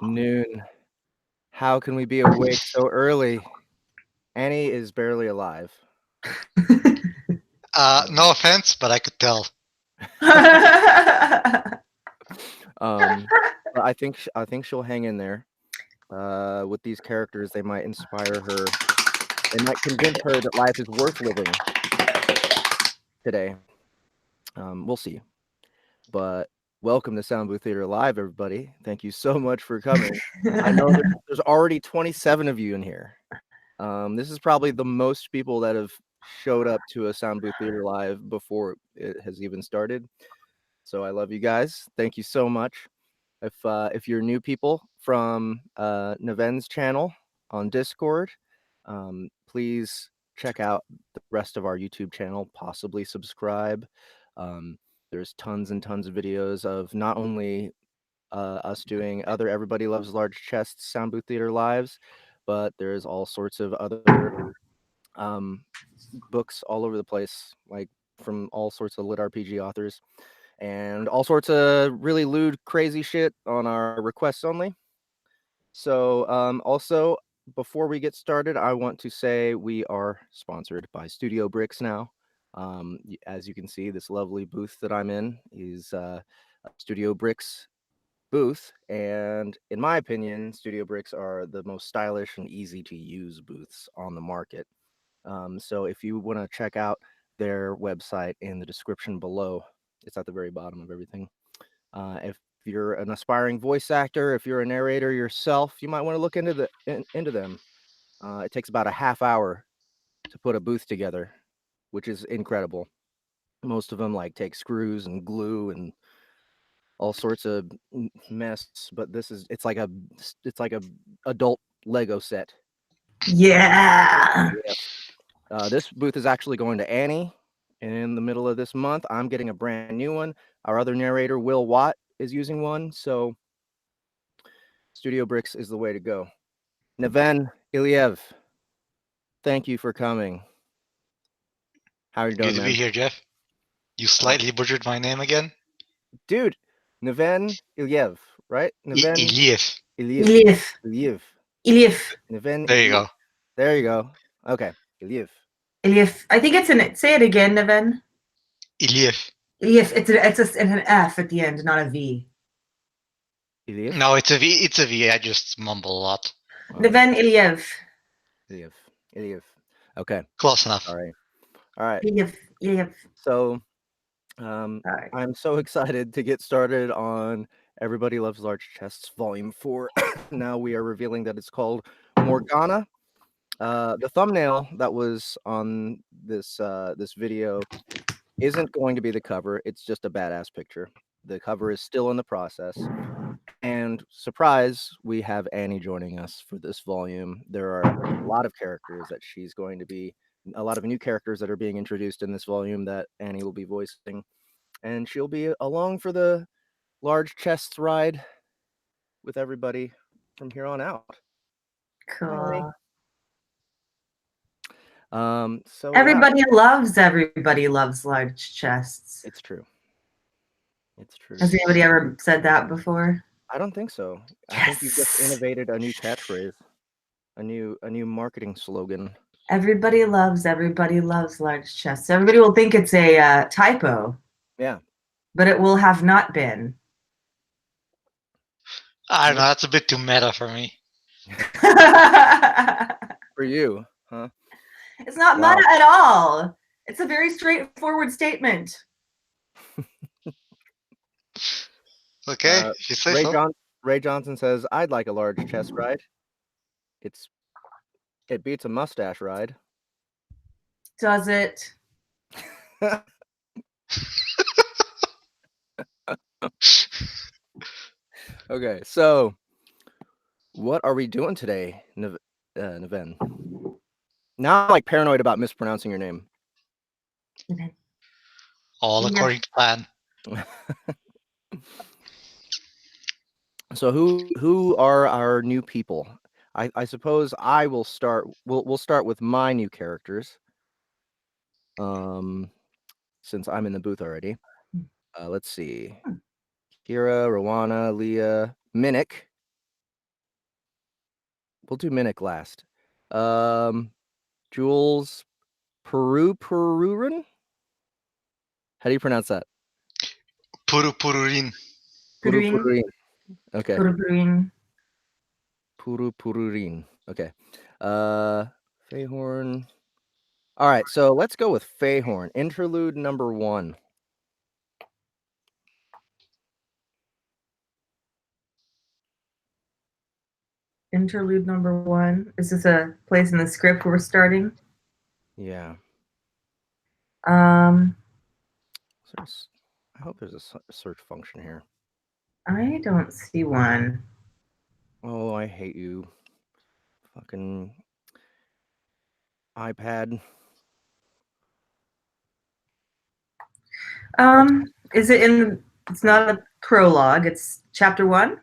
Noon. How can we be awake so early? Annie is barely alive. No offense, but I could tell. But I think she'll hang in there. With these characters, they might inspire her. They might convince her that life is worth living today. We'll see. But welcome to Sound Booth Theater Live, everybody. Thank you so much for coming. I know there's already 27 of you in here. This is probably the most people that have showed up to a Sound Booth Theater Live before it has even started. So I love you guys. Thank you so much. If you're new people from Neven's channel on Discord, please check out the rest of our YouTube channel. Possibly subscribe. There's tons and tons of videos of not only us doing other Everybody Loves Large Chests Sound Booth Theater lives, but there's all sorts of other books all over the place, like from all sorts of lit RPG authors, and all sorts of really lewd, crazy shit on our requests only. So, also, before we get started, I want to say we are sponsored by Studio Bricks now. As you can see, this lovely booth that I'm in is a Studio Bricks booth, and in my opinion, Studio Bricks are the most stylish and easy to use booths on the market. So if you want to check out their website in the description below, it's at the very bottom of everything. If you're an aspiring voice actor, if you're a narrator yourself, you might want to look into them. It takes about a half hour to put a booth together, which is incredible. Most of them like take screws and glue and all sorts of mess, but it's like a adult Lego set. Yeah. This booth is actually going to Annie in the middle of this month. I'm getting a brand new one. Our other narrator, Will Watt, is using one. So Studio Bricks is the way to go. Neven Iliev, thank you for coming. How are you doing, Good to man? be here, Jeff. You slightly butchered my name again. Dude, Neven Iliev, right? Neven Iliev. Iliev. Iliev. Iliev. Iliev. Neven There you Iliev. go. There you go. Okay, Iliev. Iliev. I think it's an. Say it again, Neven. Iliev. Iliev. It's an F at the end, not a V. Iliev. No, it's a V. It's a V. I just mumble a lot. Neven Iliev. Iliev. Iliev. Okay. Close enough. All right. All right. Iliev. So, Sorry. I'm so excited to get started on Everybody Loves Large Chests Volume 4. Now we are revealing that it's called Morgana. The thumbnail that was on this this video isn't going to be the cover. It's just a badass picture. The cover is still in the process. And surprise, we have Annie joining us for this volume. There are a lot of characters that she's going to be, a lot of new characters that are being introduced in this volume that Annie will be voicing. And she'll be along for the large chests ride with everybody from here on out. Cool. So Everybody loves large chests. it's true. It's true. Has anybody ever said that before? I don't think so. Yes. I think you've just innovated a new catchphrase, a new marketing slogan. Everybody loves large chests. Everybody will think it's a typo. Yeah. But it will have not been. I don't know. That's a bit too meta for me. For you, huh? It's not meta at all. It's a very straightforward statement. Okay, if you say so. Ray Johnson says, "I'd like a large chest ride. It beats a mustache ride." Does it? Okay, so what are we doing today, Neven? Now I'm like paranoid about mispronouncing your name. All according to plan. So who are our new people? I suppose I will start. We'll start with my new characters. Since I'm in the booth already. Let's see. Kira, Rowana, Leah, Minik. we'll do Minik last. Jules Pururin? How do you pronounce that? Pururin. Pururin. Okay. Pururin. Pururin. Okay. Fae Horn. All right, so let's go with Fae Horn. Interlude number 1. Interlude number 1. Is this a place in the script where we're starting? Yeah. I hope there's a search function here. I don't see one. Oh, I hate you. Fucking iPad. Is it in? It's not a prologue. It's chapter 1.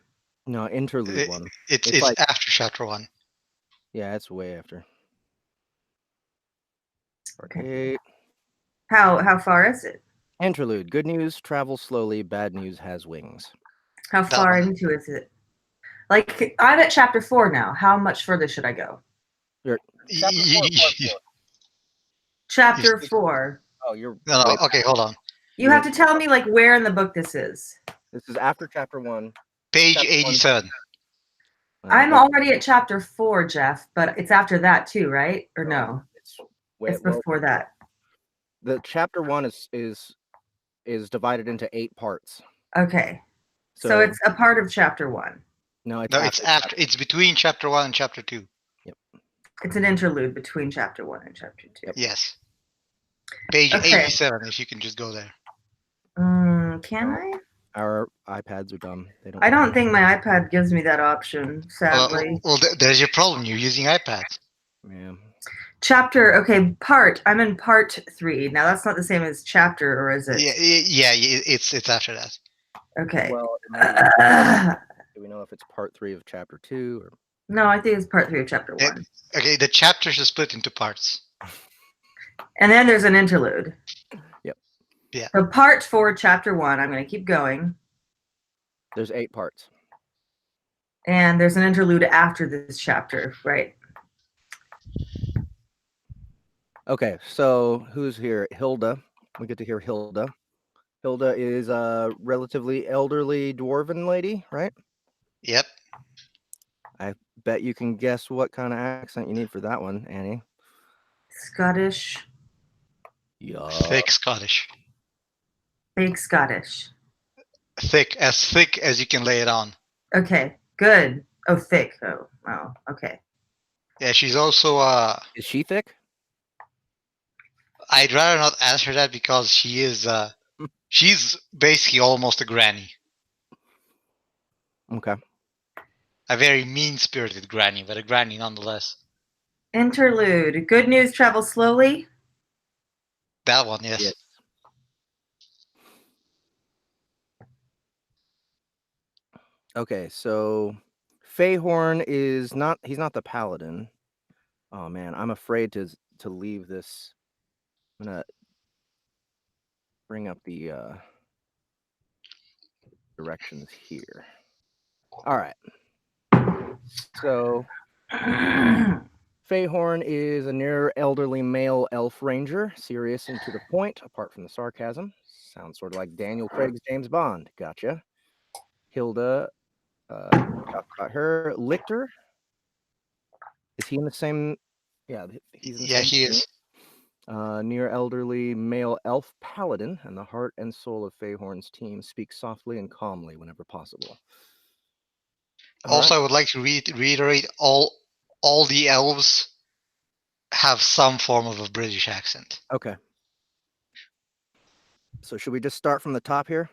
No, interlude 1. It's like, after chapter 1. Yeah, it's way after. Okay. How far is it? Interlude. Good news travels slowly. Bad news has wings. How far into is it? Like, I'm at chapter 4 now. How much further should I go? Chapter 4. Oh, you're no. Okay, hold on. You have to tell me like where in the book this is. This is after chapter 1. Page 87. I'm already at chapter 4, Jeff, but it's after that too, right? Or no? It's before that. The chapter 1 is divided into 8 parts. Okay. So it's a part of chapter 1. No, it's after. It's between chapter 1 and chapter 2. Yep. It's an interlude between chapter 1 and chapter 2. Yep. Yes. Page 87, if you can just go there. Can I? Our iPads are dumb. I don't think my iPad gives me that option, sadly. Well, there's your problem. You're using iPads. Yeah. Part. I'm in part 3. Now, that's not the same as chapter, or is it? Yeah, it's after that. Okay. Well, do we know if it's part 3 of chapter 2? Or? No, I think it's part 3 of chapter 1. Okay, the chapters are split into parts. And then there's an interlude. Yep. Yeah. So part 4, chapter 1. I'm going to keep going. There's 8 parts. And there's an interlude after this chapter, right? Okay, so who's here? Hilda. We get to hear Hilda. Hilda is a relatively elderly dwarven lady, right? Yep. I bet you can guess what kind of accent you need for that one, Annie. Scottish. Yeah. Thick Scottish. Fake Scottish. Thick as you can lay it on. Okay, good. Oh, thick. Oh, wow. Okay. Yeah, she's also Is she thick? I'd rather not answer that because she is she's basically almost a granny. Okay. A very mean-spirited granny, but a granny nonetheless. Interlude. Good news travels slowly. That one, yes. Okay, so Fae Horn is not. He's not the paladin. Oh man, I'm afraid to leave this. I'm gonna bring up the directions here. All right. So Fae Horn is a near elderly male elf ranger, serious and to the point, apart from the sarcasm. Sounds sort of like Daniel Craig's James Bond. Gotcha. Hilda, talked about her. Lichter, is he in the same? Yeah, he's in the same he is. Near elderly male elf paladin, and the heart and soul of Fae Horn's team speak softly and calmly whenever possible. Also, I would like to reiterate all the elves have some form of a British accent. Okay. So should we just start from the top here?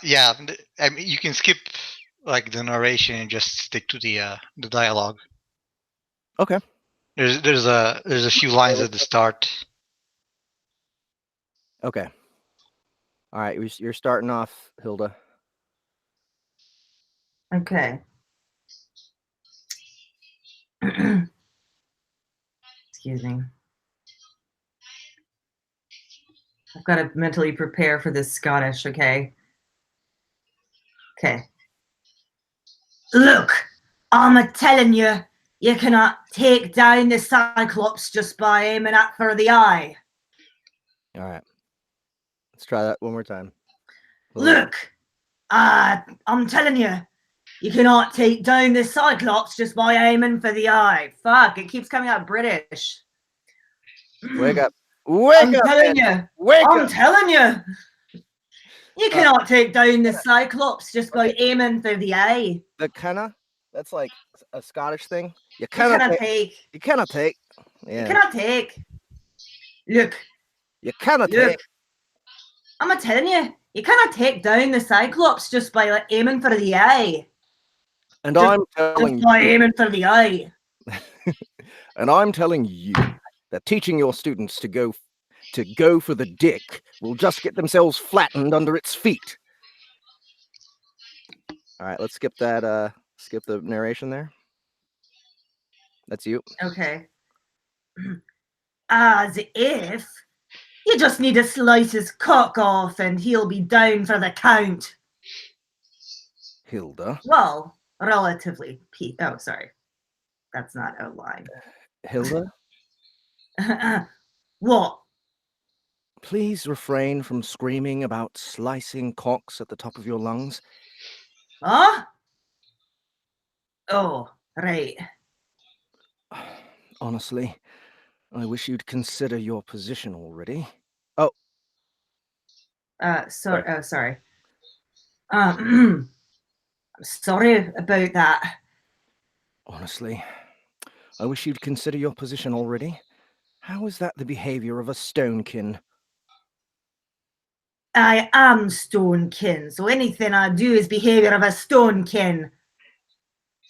Yeah. I mean, you can skip like the narration and just stick to the dialogue. Okay. There's a few lines at the start. Okay. All right, you're starting off, Hilda. Okay. Excuse me. I've got to mentally prepare for this Scottish, okay? Okay. Look, I'm telling you, you cannot take down the Cyclops just by aiming at for the eye. All right. Let's try that one more time. Look, I'm telling you, you cannot take down the Cyclops just by aiming for the eye. Fuck, it keeps coming out British. Wake up. Wake up, telling man. you. Wake I'm up. telling you. You cannot take down the Cyclops just by aiming for the eye. The canna? That's like a Scottish thing. You You cannot cannot take. You cannot take. Yeah. You cannot take. Look. You cannot Look. take. I'm telling you, you cannot take down the Cyclops just by like, aiming for the eye. And I'm telling just by aiming for the eye. And I'm telling you that teaching your students to go for the dick will just get themselves flattened under its feet. All right, let's skip that. Skip the narration there. That's you. Okay. As if you just need to slice his cock off and he'll be down for the count. Hilda. Well, relatively. Oh, sorry. That's not a line. Hilda? What? Please refrain from screaming about slicing cocks at the top of your lungs. Huh? Oh, right. Honestly, I wish you'd consider your position already. Oh. Sorry. Oh, sorry. I'm sorry about that. Honestly, I wish you'd consider your position already. How is that the behavior of a stonekin? I am stonekin, so anything I do is behavior of a stonekin.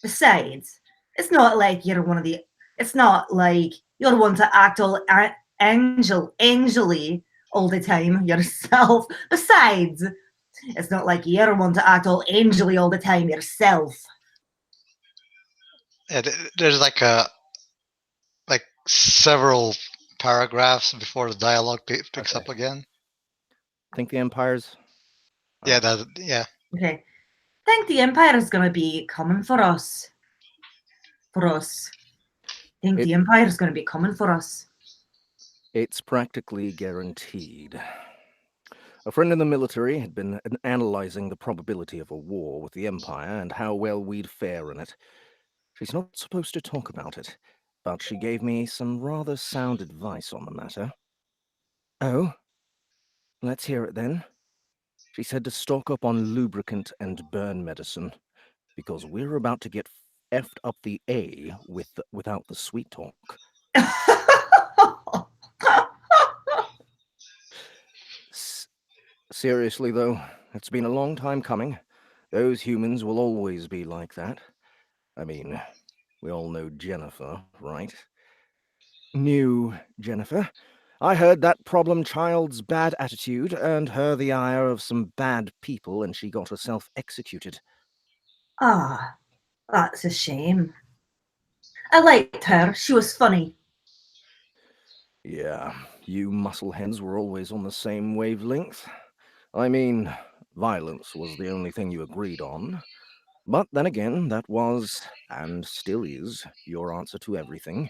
Besides, it's not like you're one of the. It's not like you're one to act all angely all the time yourself. Besides, it's not like you're one to act all angely all the time yourself. There's like several paragraphs before the dialogue picks up again. Think the Empire's... Yeah, yeah. Okay. Think the Empire's gonna be coming for us. Think the Empire's gonna be coming for us. It's practically guaranteed. A friend in the military had been analyzing the probability of a war with the Empire and how well we'd fare in it. She's not supposed to talk about it, but she gave me some rather sound advice on the matter. Oh? Let's hear it then. She said to stock up on lubricant and burn medicine, because we're about to get effed up the A without the sweet talk. Seriously, though, it's been a long time coming. Those humans will always be like that. I mean, we all know Jennifer, right? New Jennifer. I heard that problem child's bad attitude earned her the ire of some bad people and she got herself executed. Ah, that's a shame. I liked her. She was funny. Yeah, you muscleheads were always on the same wavelength. I mean, violence was the only thing you agreed on. But then again, that was, and still is, your answer to everything.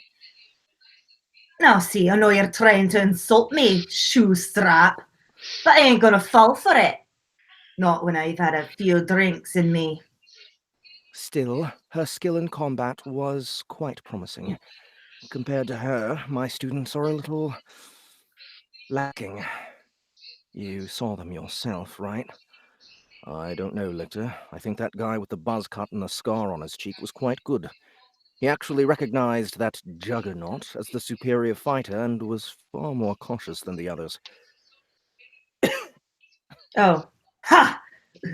Now see, I know you're trying to insult me, shoestrap, but I ain't gonna fall for it. Not when I've had a few drinks in me. Still, her skill in combat was quite promising. Compared to her, my students are a little lacking. You saw them yourself, right? I don't know, Lictor. I think that guy with the buzz cut and the scar on his cheek was quite good. He actually recognized that juggernaut as the superior fighter and was far more cautious than the others. Oh, ha!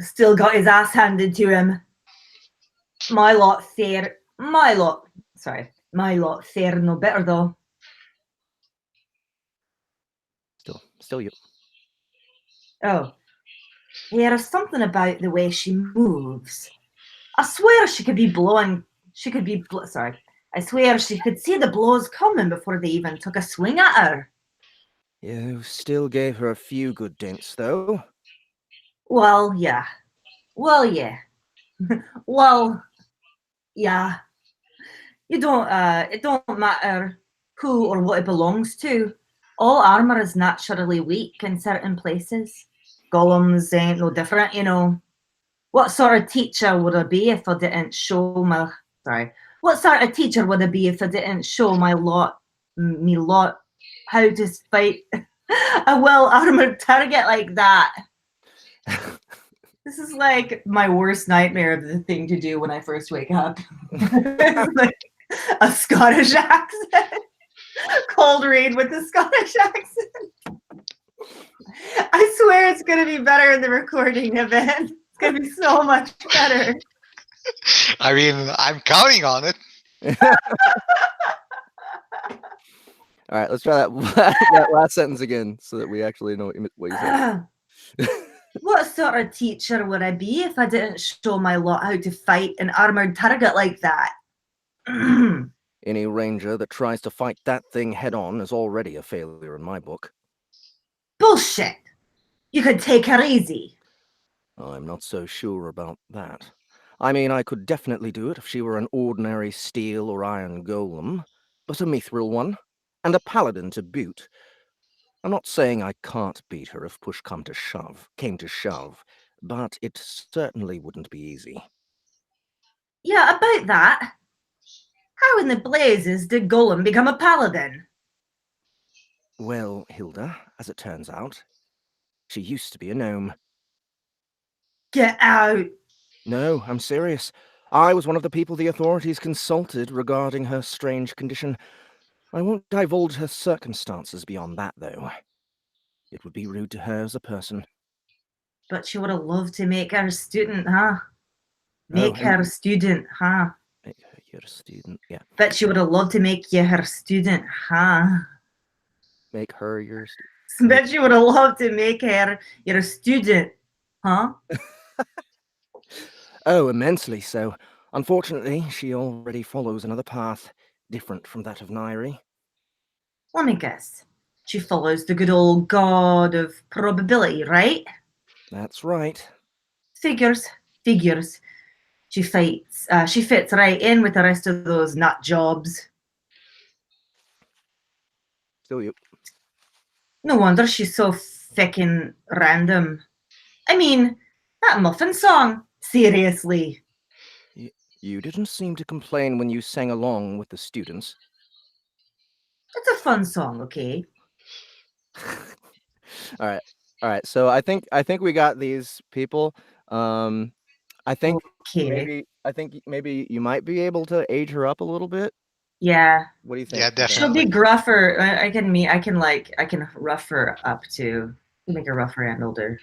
Still got his ass handed to him. My lot fare no better though. Still you. Oh, there's something about the way she moves. I swear she could be I swear she could see the blows coming before they even took a swing at her. You still gave her a few good dents, though. Well, yeah. Well, yeah. Well, yeah. It don't matter who or what it belongs to. All armor is naturally weak in certain places. Golems ain't no different, you know. What sort of teacher would I be if I didn't show my What sort of teacher would I be if I didn't show me lot how to fight a well-armored target like that? This is like my worst nightmare of the thing to do when I first wake up. It's like a Scottish accent. Cold read with the Scottish accent. I swear it's going to be better in the recording of it. It's going to be so much better. I mean, I'm counting on it. All right, let's try that last sentence again so that we actually know what you said. What sort of teacher would I be if I didn't show my lot how to fight an armored target like that? Any ranger that tries to fight that thing head-on is already a failure in my book. Bullshit! You could take her easy. I'm not so sure about that. I mean, I could definitely do it if she were an ordinary steel or iron golem, but a mithril one, and a paladin to boot. I'm not saying I can't beat her if push came to shove, but it certainly wouldn't be easy. Yeah, about that. How in the blazes did Golem become a paladin? Well, Hilda, as it turns out, she used to be a gnome. Get out! No, I'm serious. I was one of the people the authorities consulted regarding her strange condition. I won't divulge her circumstances beyond that, though. It would be rude to her as a person. But she would have loved to make her a student, huh? Make Oh, her a student, huh? make her your student, yeah. Bet she would have loved to make you her student, huh? Make her your student. Bet she would have loved to make her your student, huh? Oh, immensely so. Unfortunately, she already follows another path, different from that of Nairi. Let me guess. She follows the good old god of probability, right? That's right. Figures. She fits right in with the rest of those nut jobs. Still you. No wonder she's so feckin' random. I mean, that muffin song. Seriously. You didn't seem to complain when you sang along with the students. It's a fun song, okay? All right. So I think we got these people. I think Okay. maybe you might be able to age her up a little bit. Yeah. What do you think? Yeah, definitely. She'll be gruffer. I can rough her up to make her rougher and older.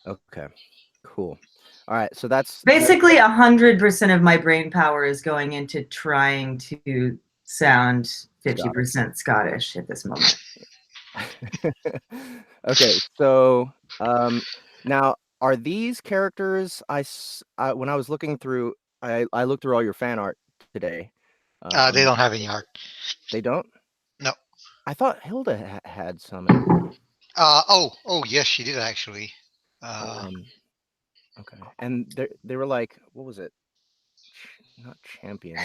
Okay. Cool. All right. So that's basically 100% of my brain power is going into trying to sound 50% Scottish at this moment. Okay. So now are these characters when I was looking through I looked through all your fan art today. They don't have any art. They don't? No. I thought Hilda had some. Oh, yes, she did actually. Okay. And they were like, what was it? Not champion.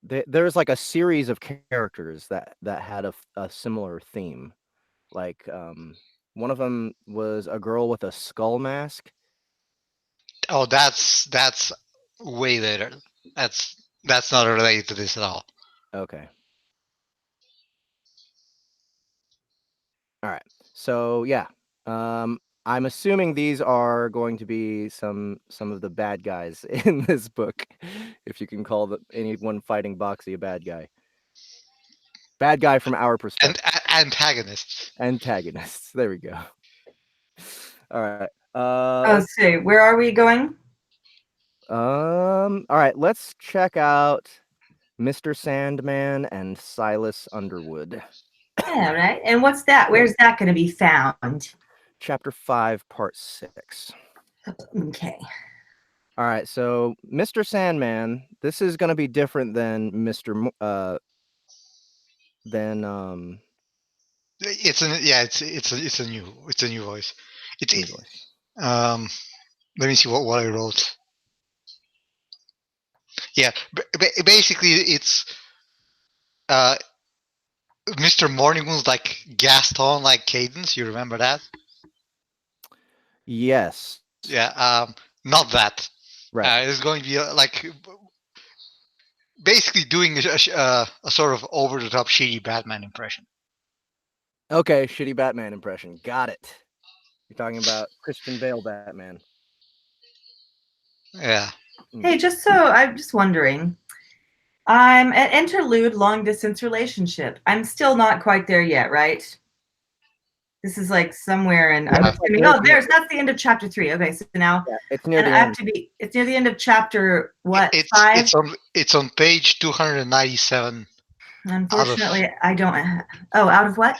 There's like a series of characters that had a similar theme. Like one of them was a girl with a skull mask. Oh, that's way later. That's not related to this at all. Okay. All right. So yeah, I'm assuming these are going to be some of the bad guys in this book, if you can call anyone fighting Boxy a bad guy. Bad guy from our perspective. And antagonists. Antagonists. There we go. All right. Let's see. Where are we going? All right. Let's check out Mr. Sandman and Silas Underwood. Yeah, right. And what's that? Where's that going to be found? Chapter 5, Part 6. Okay. All right. So, Mr. Sandman, this is going to be different than Mr. then it's a new voice. new voice. Let me see what I wrote. Yeah, basically it's Mr. Morningwood's like Gaston like cadence. You remember that? Yes. Yeah. Not that. Right. It's going to be like basically doing a sort of over the top shitty Batman impression. Okay, shitty Batman impression. Got it. You're talking about Christian Bale Batman. Yeah. Hey, I'm just wondering. I'm at interlude long distance relationship. I'm still not quite there yet, right? This is like somewhere in. I'm assuming. Oh, that's the end of chapter 3. Okay, so now it's near the end. end. It's near the end of chapter what? It's 5. It's on page 297. Unfortunately, I don't. Oh, out of what?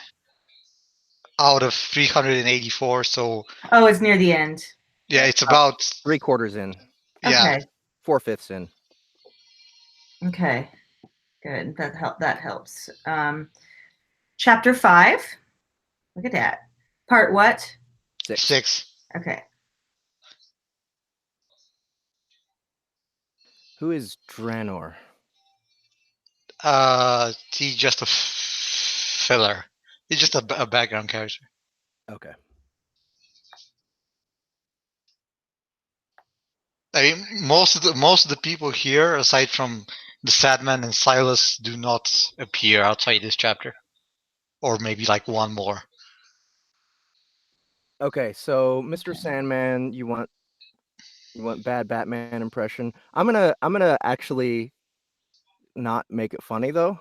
Out of 384. So. Oh, it's near the end. Yeah, it's about 3/4 in. Yeah. Okay. 4/5 in. Okay. Good. That helps. Chapter 5. Look at that. Part what? 6. Okay. Who is Draenor? He's just a filler. He's just a background character. Okay. I mean, most of the people here, aside from the Sandman and Silas, do not appear outside this chapter, or maybe like one more. Okay, so Mr. Sandman, you want bad Batman impression? I'm gonna actually not make it funny though.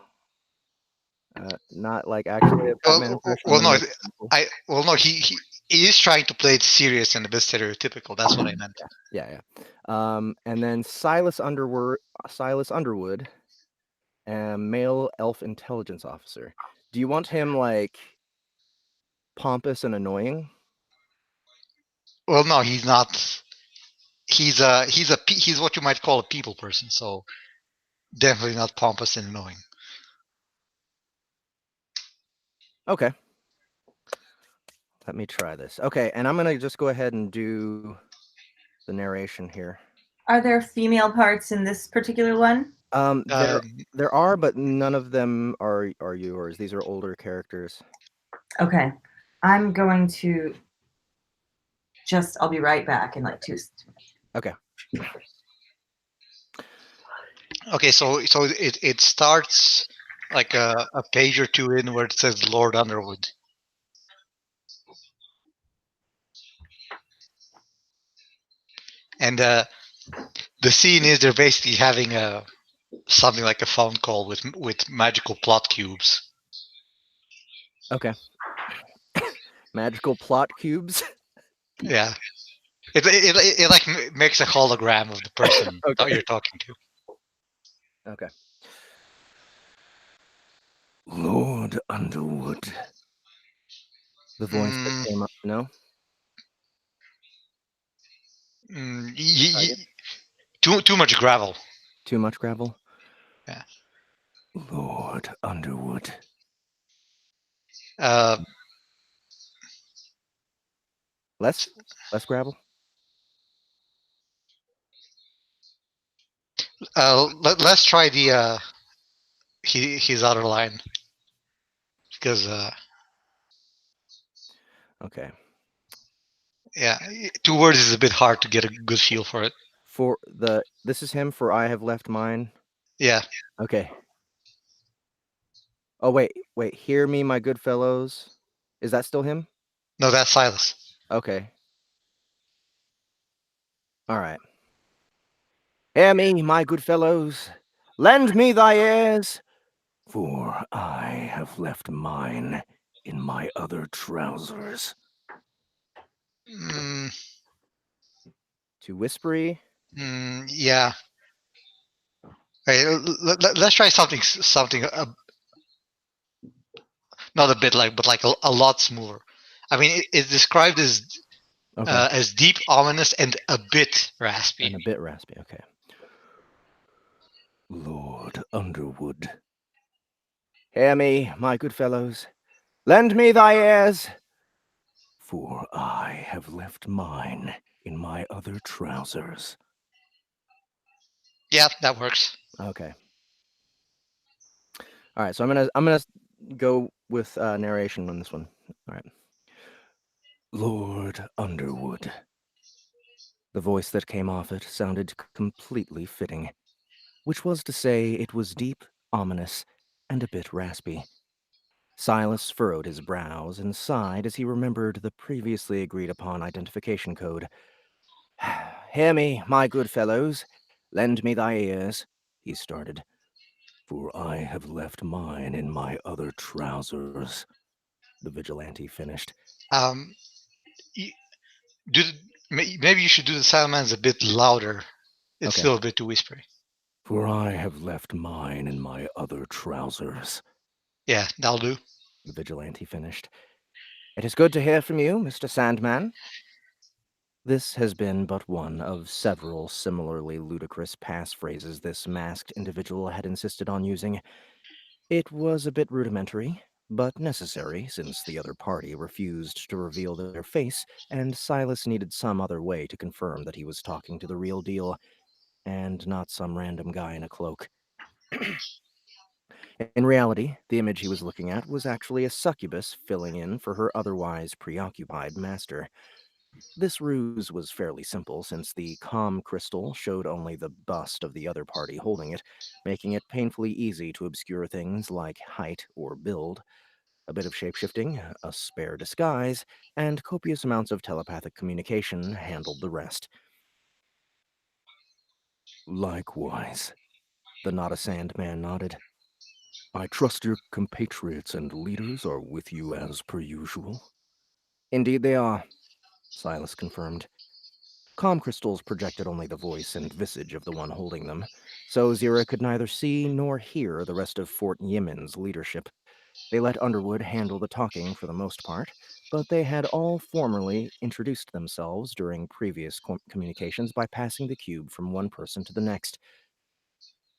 Not like actually a Batman impression. Well, no, he is trying to play it serious and a bit stereotypical. That's what I meant. Yeah. And then Silas Underwood, male elf intelligence officer. Do you want him like pompous and annoying? Well, no, he's not. He's what you might call a people person. So definitely not pompous and annoying. Okay. Let me try this. Okay, and I'm gonna just go ahead and do the narration here. Are there female parts in this particular one? There are, but none of them are yours. These are older characters. Okay, I'm going to I'll be right back in like 2 minutes. Okay. Okay, so it starts like a page or two in where it says Lord Underwood. And the scene is they're basically having something like a phone call with magical plot cubes. Okay. Magical plot cubes. Yeah, it like makes a hologram of the person that you're talking to. Okay. Lord Underwood. The voice that came up. No. Too much gravel. Too much gravel. Yeah. Lord Underwood. Less gravel. Let's try the his other line because Okay. Yeah, 2 words is a bit hard to get a good feel for it. This is him for I have left mine. Yeah. Okay. Oh wait. Hear me, my good fellows. Is that still him? No, that's Silas. Okay. All right. Hear me, my good fellows. Lend me thy ears, for I have left mine in my other trousers. Too whispery. Yeah. Hey, let's try something not a bit but like a lot smoother. I mean, it's described as deep, ominous, and a bit raspy. Okay. Lord Underwood. Hear me, my good fellows. Lend me thy ears. For I have left mine in my other trousers. Yeah, that works. Okay. All right, so I'm gonna go with narration on this one. All right. Lord Underwood. The voice that came off it sounded completely fitting, which was to say it was deep, ominous, and a bit raspy. Silas furrowed his brows and sighed as he remembered the previously agreed-upon identification code. Hear me, my good fellows. Lend me thy ears, he started. For I have left mine in my other trousers, the vigilante finished. Um, y- do maybe you should do the Salamans a bit louder. It's Okay. still a bit too whispery. For I have left mine in my other trousers, Yeah, that'll do. the vigilante finished. It is good to hear from you, Mr. Sandman. This has been but one of several similarly ludicrous passphrases this masked individual had insisted on using. It was a bit rudimentary, but necessary since the other party refused to reveal their face, and Silas needed some other way to confirm that he was talking to the real deal, and not some random guy in a cloak. In reality, the image he was looking at was actually a succubus filling in for her otherwise preoccupied master. This ruse was fairly simple, since the calm crystal showed only the bust of the other party holding it, making it painfully easy to obscure things like height or build. A bit of shapeshifting, a spare disguise, and copious amounts of telepathic communication handled the rest. Likewise, the Not a Sandman nodded. I trust your compatriots and leaders are with you as per usual? Indeed they are, Silas confirmed. Calm crystals projected only the voice and visage of the one holding them, so Zira could neither see nor hear the rest of Fort Yemen's leadership. They let Underwood handle the talking for the most part, but they had all formerly introduced themselves during previous communications by passing the cube from one person to the next.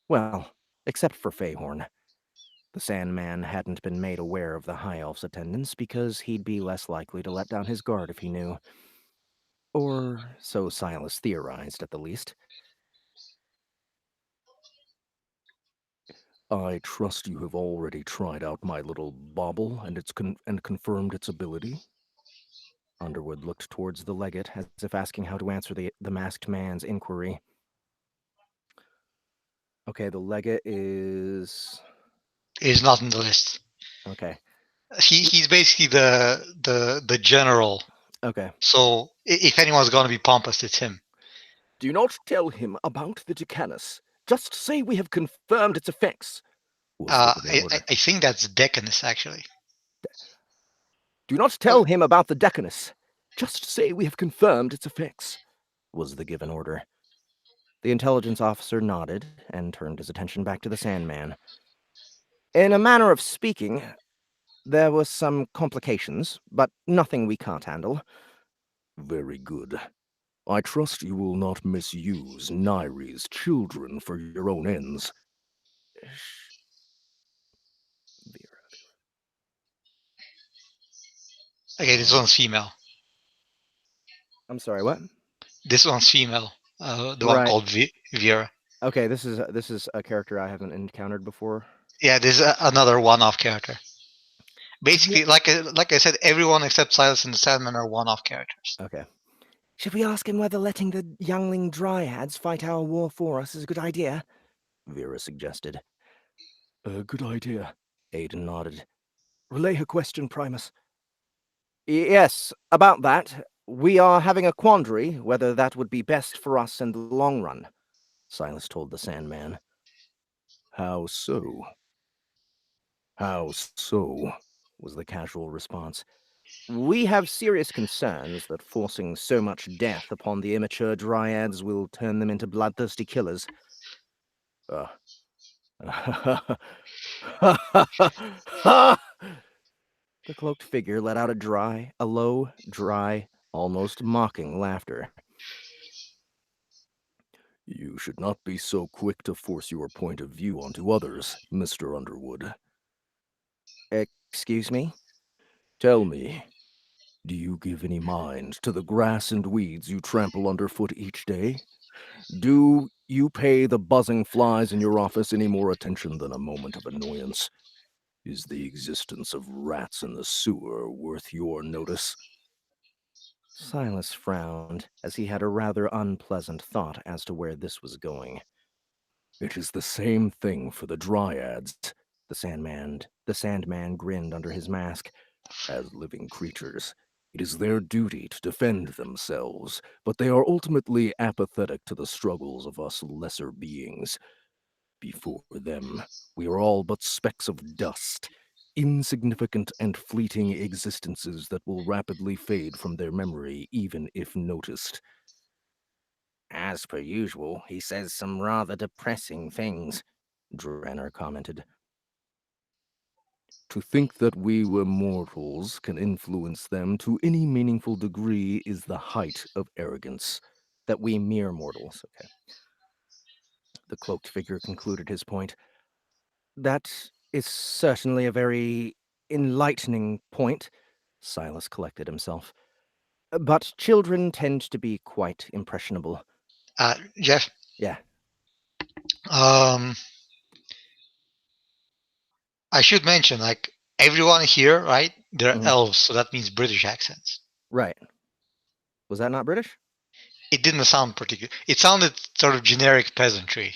Well, except for Fae Horn. The Sandman hadn't been made aware of the High Elf's attendance because he'd be less likely to let down his guard if he knew. Or so Silas theorized, at the least. I trust you have already tried out my little bauble and confirmed its ability? Underwood looked towards the legate as if asking how to answer the masked man's inquiry. Okay, the legate is... Is not in the list. Okay. He's basically the general. Okay. So if anyone's gonna be pompous, it's him. Do not tell him about the Decanus. Just say we have confirmed its effects. I think that's Decanus, actually. Do not tell him about the Decanus. Just say we have confirmed its effects, was the given order. The intelligence officer nodded and turned his attention back to the Sandman. In a manner of speaking, there were some complications, but nothing we can't handle. Very good. I trust you will not misuse Nairi's children for your own ends. Okay, this one's female. I'm sorry, what? This one's female. The one called Vera. Okay, this is a character I haven't encountered before. Yeah, this is another one-off character. Basically, like I said, everyone except Silas and the Sandman are one-off characters. Okay. Should we ask him whether letting the youngling dryads fight our war for us is a good idea? Vera suggested. A good idea, Aiden nodded. Relay her question, Primus. Yes, about that. We are having a quandary whether that would be best for us in the long run, Silas told the Sandman. How so? How so? Was the casual response. We have serious concerns that forcing so much death upon the immature dryads will turn them into bloodthirsty killers. The cloaked figure let out a low, dry, almost mocking laughter. You should not be so quick to force your point of view onto others, Mr. Underwood. Excuse me? Tell me, do you give any mind to the grass and weeds you trample underfoot each day? Do you pay the buzzing flies in your office any more attention than a moment of annoyance? Is the existence of rats in the sewer worth your notice? Silas frowned, as he had a rather unpleasant thought as to where this was going. It is the same thing for the Dryads. The Sandman grinned under his mask. As living creatures, it is their duty to defend themselves, but they are ultimately apathetic to the struggles of us lesser beings. Before them, we are all but specks of dust, insignificant and fleeting existences that will rapidly fade from their memory even if noticed. As per usual, he says some rather depressing things, Drenner commented. To think that we were mortals can influence them to any meaningful degree is the height of arrogance. That we mere mortals, okay. The cloaked figure concluded his point. That is certainly a very enlightening point, Silas collected himself. But children tend to be quite impressionable. Jeff. Yeah. I should mention, like, everyone here, right? They're Mhm. elves, so that means British accents. Right. Was that not British? It didn't sound particular. It sounded sort of generic peasantry.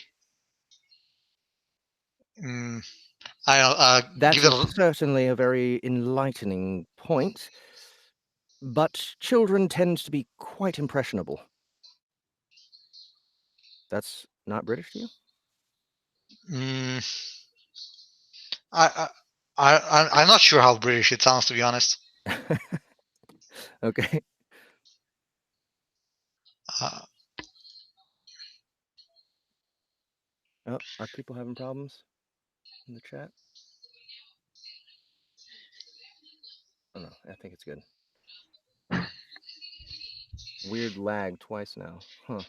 I don't. That Give it. is certainly a very enlightening point. But children tend to be quite impressionable. That's not British to you? I'm not sure how British it sounds, to be honest. Okay. Oh, are people having problems in the chat? Oh no, I think it's good. Weird lag twice now. Huh.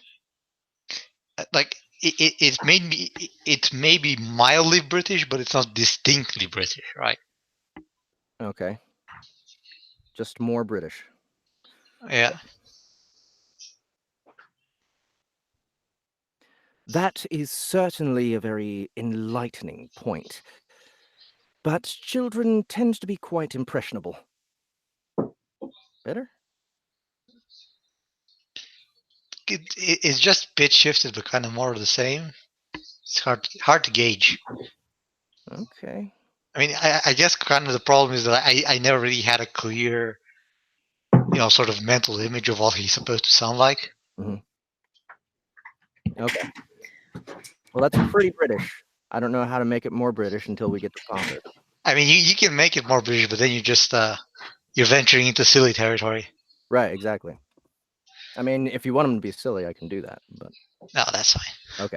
Like it made me. It may be mildly British, but it's not distinctly British, right? Okay. Just more British. Yeah. That is certainly a very enlightening point. But children tend to be quite impressionable. Better? It's just pitch shifted, but kind of more of the same. It's hard to gauge. Okay. I mean, I guess kind of the problem is that I never really had a clear, sort of mental image of what he's supposed to sound like. Mm-hmm. Okay. Well, that's pretty British. I don't know how to make it more British until we get to Potter. I mean, you can make it more British, but then you're venturing into silly territory. Right, exactly. I mean, if you want them to be silly, I can do that, but No, that's fine.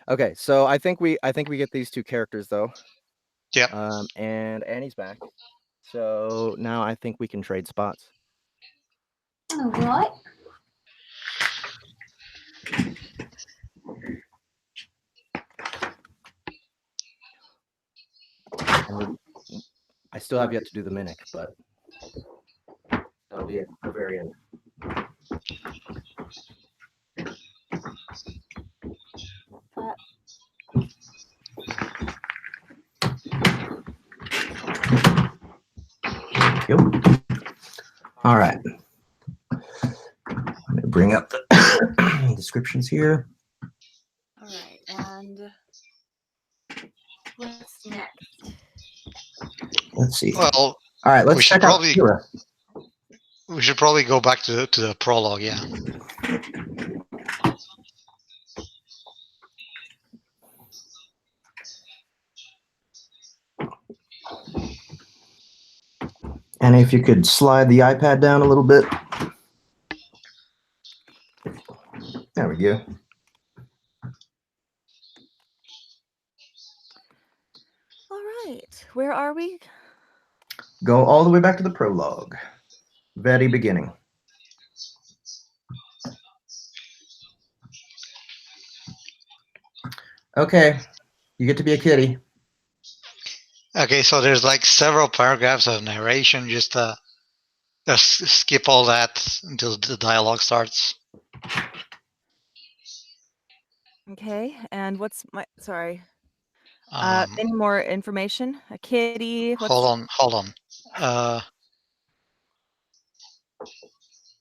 Okay. So I think we get these two characters though. Yeah. And Annie's back. So now I think we can trade spots. All right. I still have yet to do the Minik, but that'll be at the very end. Yep. All right. I'm gonna bring up the descriptions here. All right, and what's next? Let's see. Well, all right, let's check out Kira. We should probably go back to the prologue, yeah. And if you could slide the iPad down a little bit. There we go. All right, where are we? Go all the way back to the prologue. Very beginning. Okay, you get to be a kitty. Okay, so there's like several paragraphs of narration. Just skip all that until the dialogue starts. Okay, and what's my sorry? Um, Any more information? A kitty? hold on.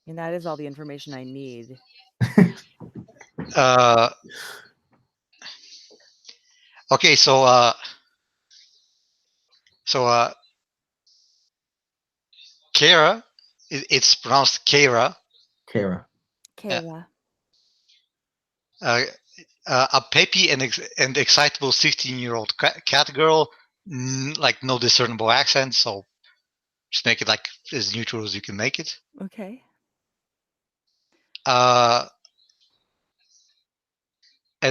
And that is all the information I need. Okay, so Kara, it's pronounced Kara. Kara. Kayla. A peppy and excitable 16-year-old cat girl, like no discernible accent, so just make it like as neutral as you can make it. Okay. And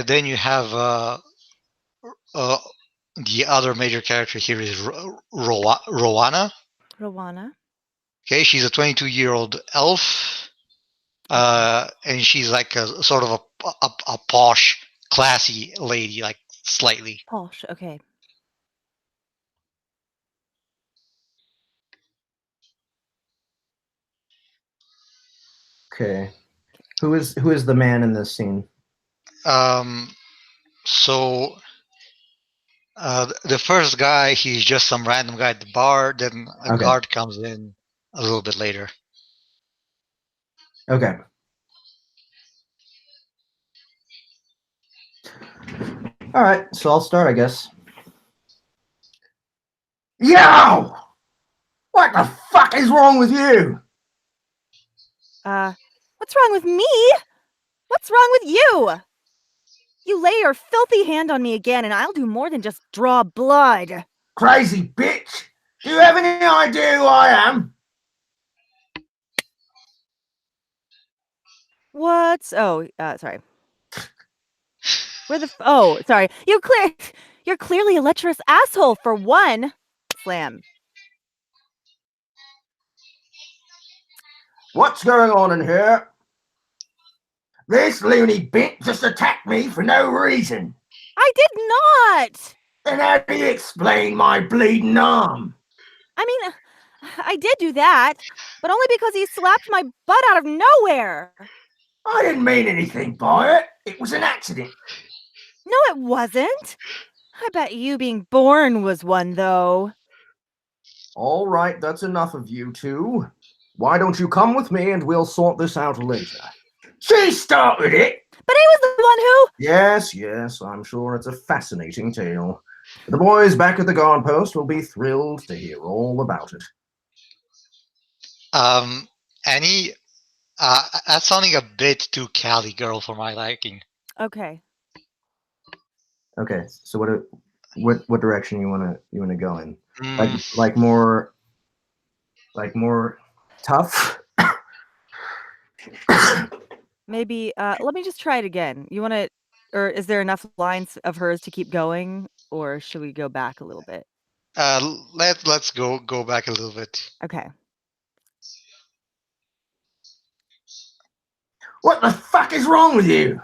then you have the other major character here is Rowana. Rowana. Okay, she's a 22-year-old elf, and she's like a sort of a posh, classy lady, like slightly. Posh. Okay. Okay. Who is the man in this scene? So the first guy, he's just some random guy at the bar. Then a Okay. guard comes in a little bit later. Okay. All right, so I'll start, I guess. Yo! What the fuck is wrong with you? What's wrong with me? What's wrong with you? You lay your filthy hand on me again, and I'll do more than just draw blood. Crazy bitch! Do you have any idea who I am? What's... Oh, sorry. Where the... sorry. You're clearly a lecherous asshole, for one. Slam. What's going on in here? This loony bitch just attacked me for no reason. I did not! Then how do you explain my bleeding arm? I mean, I did do that, but only because he slapped my butt out of nowhere. I didn't mean anything by it. It was an accident. No, it wasn't. I bet you being born was one, though. All right, that's enough of you two. Why don't you come with me and we'll sort this out later? She started it! But he was the one who... Yes, I'm sure it's a fascinating tale. The boys back at the guard post will be thrilled to hear all about it. Annie, that's sounding a bit too Cali girl for my liking. Okay. Okay, so what direction you wanna go in? Like more tough? Maybe, let me just try it again. You want to... Or is there enough lines of hers to keep going? Or should we go back a little bit? Let's go back a little bit. Okay. What the fuck is wrong with you?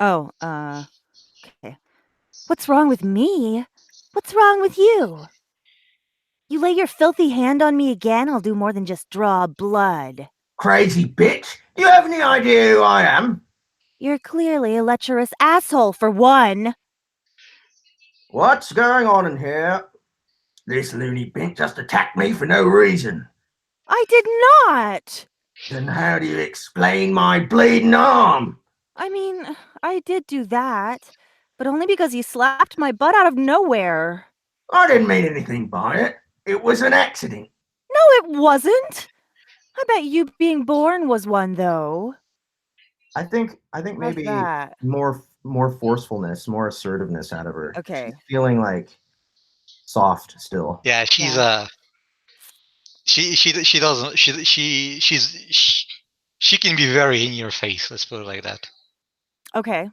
Oh, okay. What's wrong with me? What's wrong with you? You lay your filthy hand on me again, I'll do more than just draw blood. Crazy bitch! Do you have any idea who I am? You're clearly a lecherous asshole, for one. What's going on in here? This loony bitch just attacked me for no reason. I did not! Then how do you explain my bleeding arm? I mean, I did do that, but only because he slapped my butt out of nowhere. I didn't mean anything by it. It was an accident. No, it wasn't! I bet you being born was one, though. I think maybe that? more forcefulness, more assertiveness out of her. Okay. She's feeling like soft still. Yeah, she's she doesn't she can be very in your face. Let's put it like that. Okay.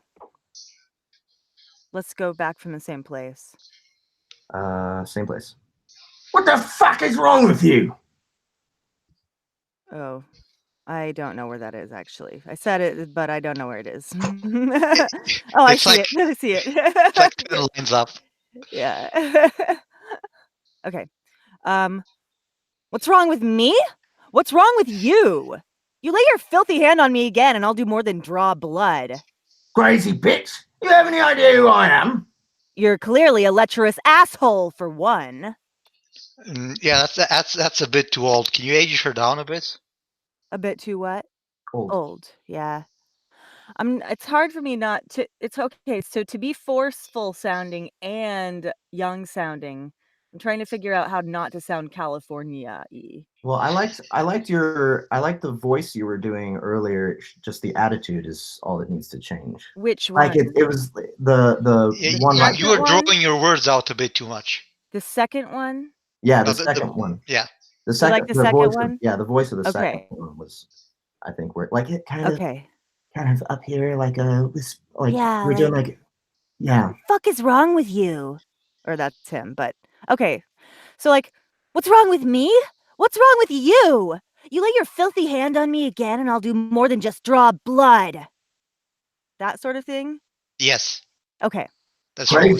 Let's go back from the same place. Same place. What the fuck is wrong with you? Oh. I don't know where that is, actually. I said it, but I don't know where it is. Oh, I It's see like it. I see it. it's like 10 lines up. Yeah. Okay. What's wrong with me? What's wrong with you? You lay your filthy hand on me again, and I'll do more than draw blood. Crazy bitch! You have any idea who I am? You're clearly a lecherous asshole, for one. Yeah, that's a bit too old. Can you age her down a bit? A bit too what? Old. Old, yeah. It's hard for me not to. It's okay. So to be forceful sounding and young sounding, I'm trying to figure out how not to sound California-y. Well, I liked the voice you were doing earlier. Just the attitude is all that needs to change. Which one? Like it was the Yeah, one right. you were Second one? drawing your words out a bit too much. The second one? Yeah, No, the second one. Yeah. The You second. like the second voice one? Of, yeah, the voice of the Okay. second one was, I think, where like it kind of Okay. up here, like a like Yeah, we're doing like yeah. Fuck is wrong with you? Or that's him, but okay. So like, what's wrong with me? What's wrong with you? You lay your filthy hand on me again, and I'll do more than just draw blood. That sort of thing? Yes. Okay. That's right.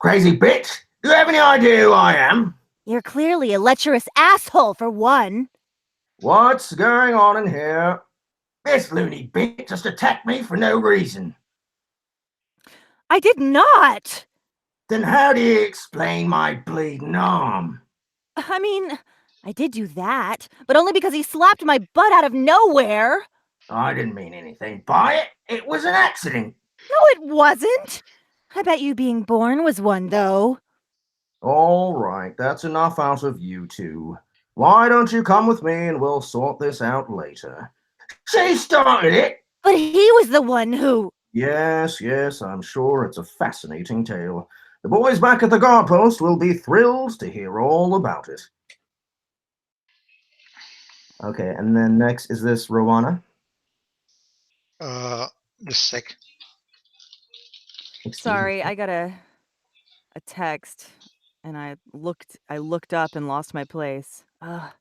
Crazy bitch! Do you have any idea who I am? You're clearly a lecherous asshole, for one. What's going on in here? This loony bitch just attacked me for no reason. I did not! Then how do you explain my bleeding arm? I mean, I did do that, but only because he slapped my butt out of nowhere. I didn't mean anything by it. It was an accident. No, it wasn't. I bet you being born was one, though. All right, that's enough out of you two. Why don't you come with me and we'll sort this out later? She started it! But he was the one who... Yes, I'm sure it's a fascinating tale. The boys back at the guard post will be thrilled to hear all about it. Okay, and then next, is this Rowana? Just a sec. Sorry, I got a text, and I looked up and lost my place. Let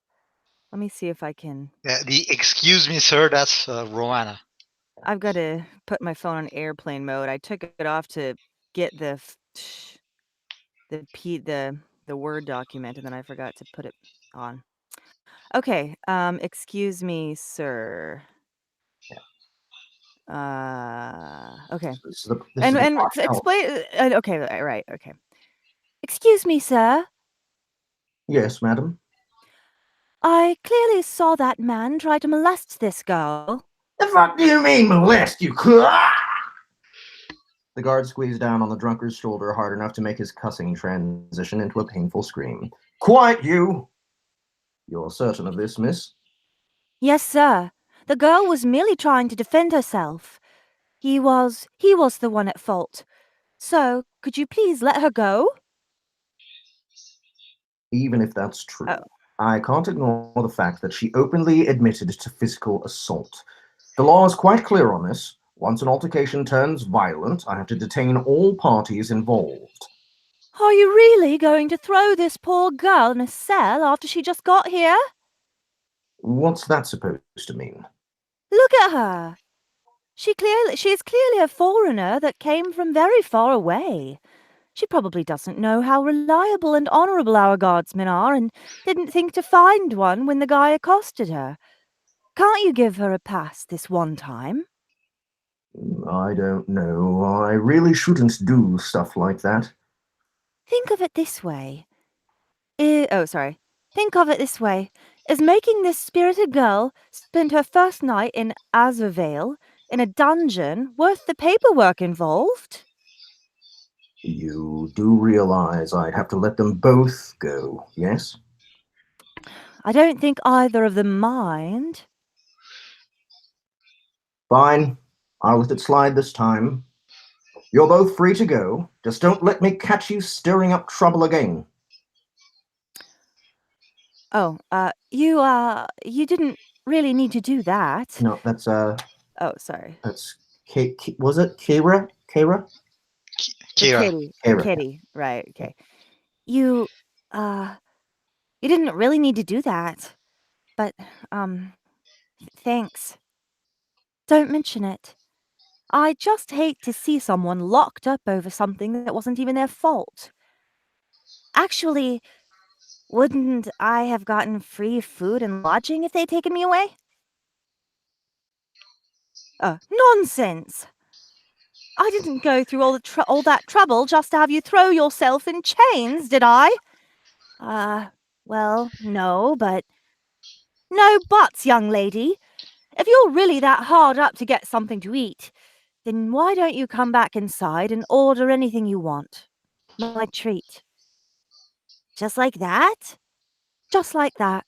me see if I can... Yeah, the excuse me, sir, that's Rowana. I've got to put my phone on airplane mode. I took it off to get the Word document, and then I forgot to put it on. Okay, excuse me, sir. Okay. And explain. Okay, right. Okay. Excuse me, sir. Yes, madam. I clearly saw that man try to molest this girl. The fuck do you mean molest, you The guard squeezed down on the drunkard's shoulder hard enough to make his cussing transition into a painful scream. Quiet, you! You're certain of this, miss? Yes, sir. The girl was merely trying to defend herself. He was the one at fault. So, could you please let her go? Even if that's true, I can't ignore the fact that she openly admitted to physical assault. The law is quite clear on this. Once an altercation turns violent, I have to detain all parties involved. Are you really going to throw this poor girl in a cell after she just got here? What's that supposed to mean? Look at her. She's clearly a foreigner that came from very far away. She probably doesn't know how reliable and honorable our guardsmen are and didn't think to find one when the guy accosted her. Can't you give her a pass this one time? I don't know. I really shouldn't do stuff like that. Think of it this way. Think of it this way. Is making this spirited girl spend her first night in Azurvale in a dungeon worth the paperwork involved? You do realize I'd have to let them both go, yes? I don't think either of them mind. Fine. I'll let it slide this time. You're both free to go. Just don't let me catch you stirring up trouble again. Oh, you didn't really need to do that. No, that's, Oh, sorry. That's, was it Kira? Kira. Kitty, right, okay. You didn't really need to do that. But, Thanks. Don't mention it. I just hate to see someone locked up over something that wasn't even their fault. Actually, wouldn't I have gotten free food and lodging if they'd taken me away? Nonsense! I didn't go through all that trouble just to have you throw yourself in chains, did I? Well, no, but... No buts, young lady. If you're really that hard up to get something to eat, then why don't you come back inside and order anything you want? My treat. Just like that? Just like that.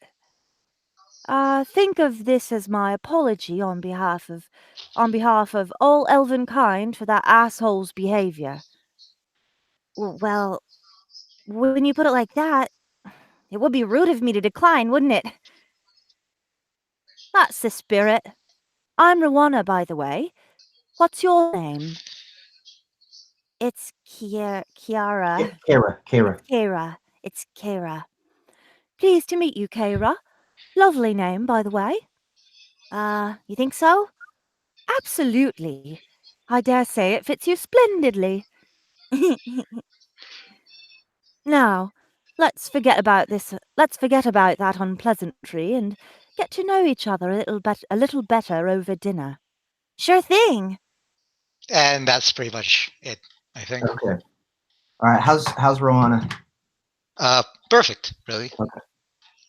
Think of this as my apology on behalf of all elven kind for that asshole's behavior. Well, when you put it like that, it would be rude of me to decline, wouldn't it? That's the spirit. I'm Rowana, by the way. What's your name? It's Kiara. Kara. It's Kara. Pleased to meet you, Kara. Lovely name, by the way. You think so? Absolutely. I dare say it fits you splendidly. Now, let's forget about that unpleasantry and get to know each other a little better over dinner. Sure thing. And that's pretty much it, I think. Okay. All right. How's Rowana? Perfect, really. Okay.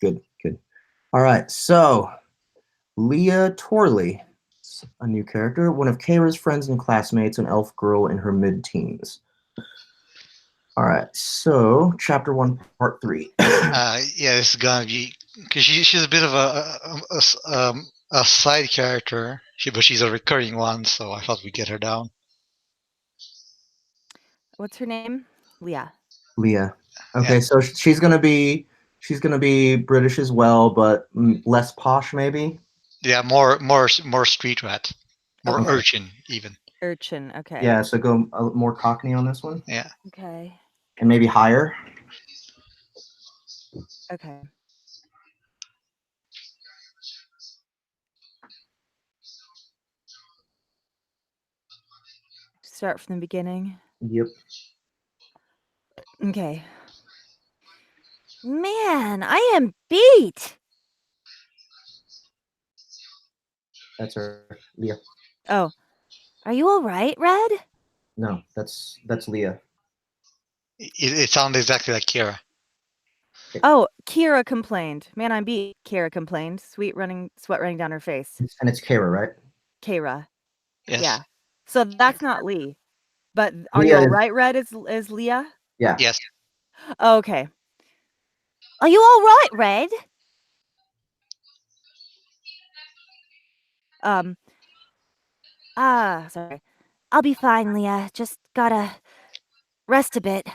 Good. All right. So, Leah Torley, a new character, one of Kara's friends and classmates, an elf girl in her mid-teens. All right. So, chapter 1, part 3. Yeah, this is gonna be because she's a bit of a side character, but she's a recurring one, so I thought we'd get her down. What's her name? Leah. Okay, yeah. So she's gonna be British as well, but less posh, maybe. Yeah, more street rat, more Okay. urchin even. Urchin, okay. Yeah, so go more Cockney on this one. Yeah. Okay. And maybe higher. Okay. Start from the beginning. Yep. Okay. Man, I am beat. That's her, Leah. Oh, are you all right, Red? No, that's Leah. It sounds exactly like Kira. Oh, Kira complained. Man, I'm beat. Kira complained. Sweat running down her face. And it's Kara, right? Kira. Yes. Yeah. So that's not Lee. But are Leah you all right, Red? Is Leah? Yeah. Yes. Okay. Are you all right, Red? Sorry. I'll be fine, Leah. Just gotta rest a bit.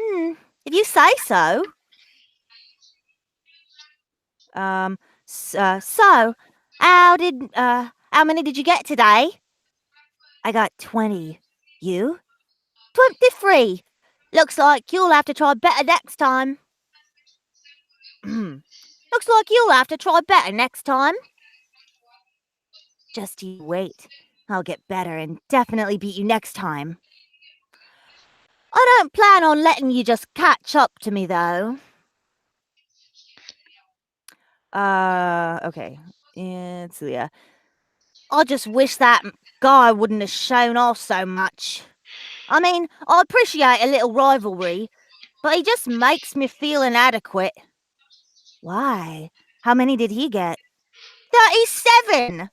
If you say so. So, how many did you get today? I got 20. You? 23. Looks like you'll have to try better next time. Looks like you'll have to try better next time. Just you wait. I'll get better and definitely beat you next time. I don't plan on letting you just catch up to me, though. Okay. It's Leah. I just wish that guy wouldn't have shown off so much. I mean, I appreciate a little rivalry, but he just makes me feel inadequate. Why? How many did he get? 37!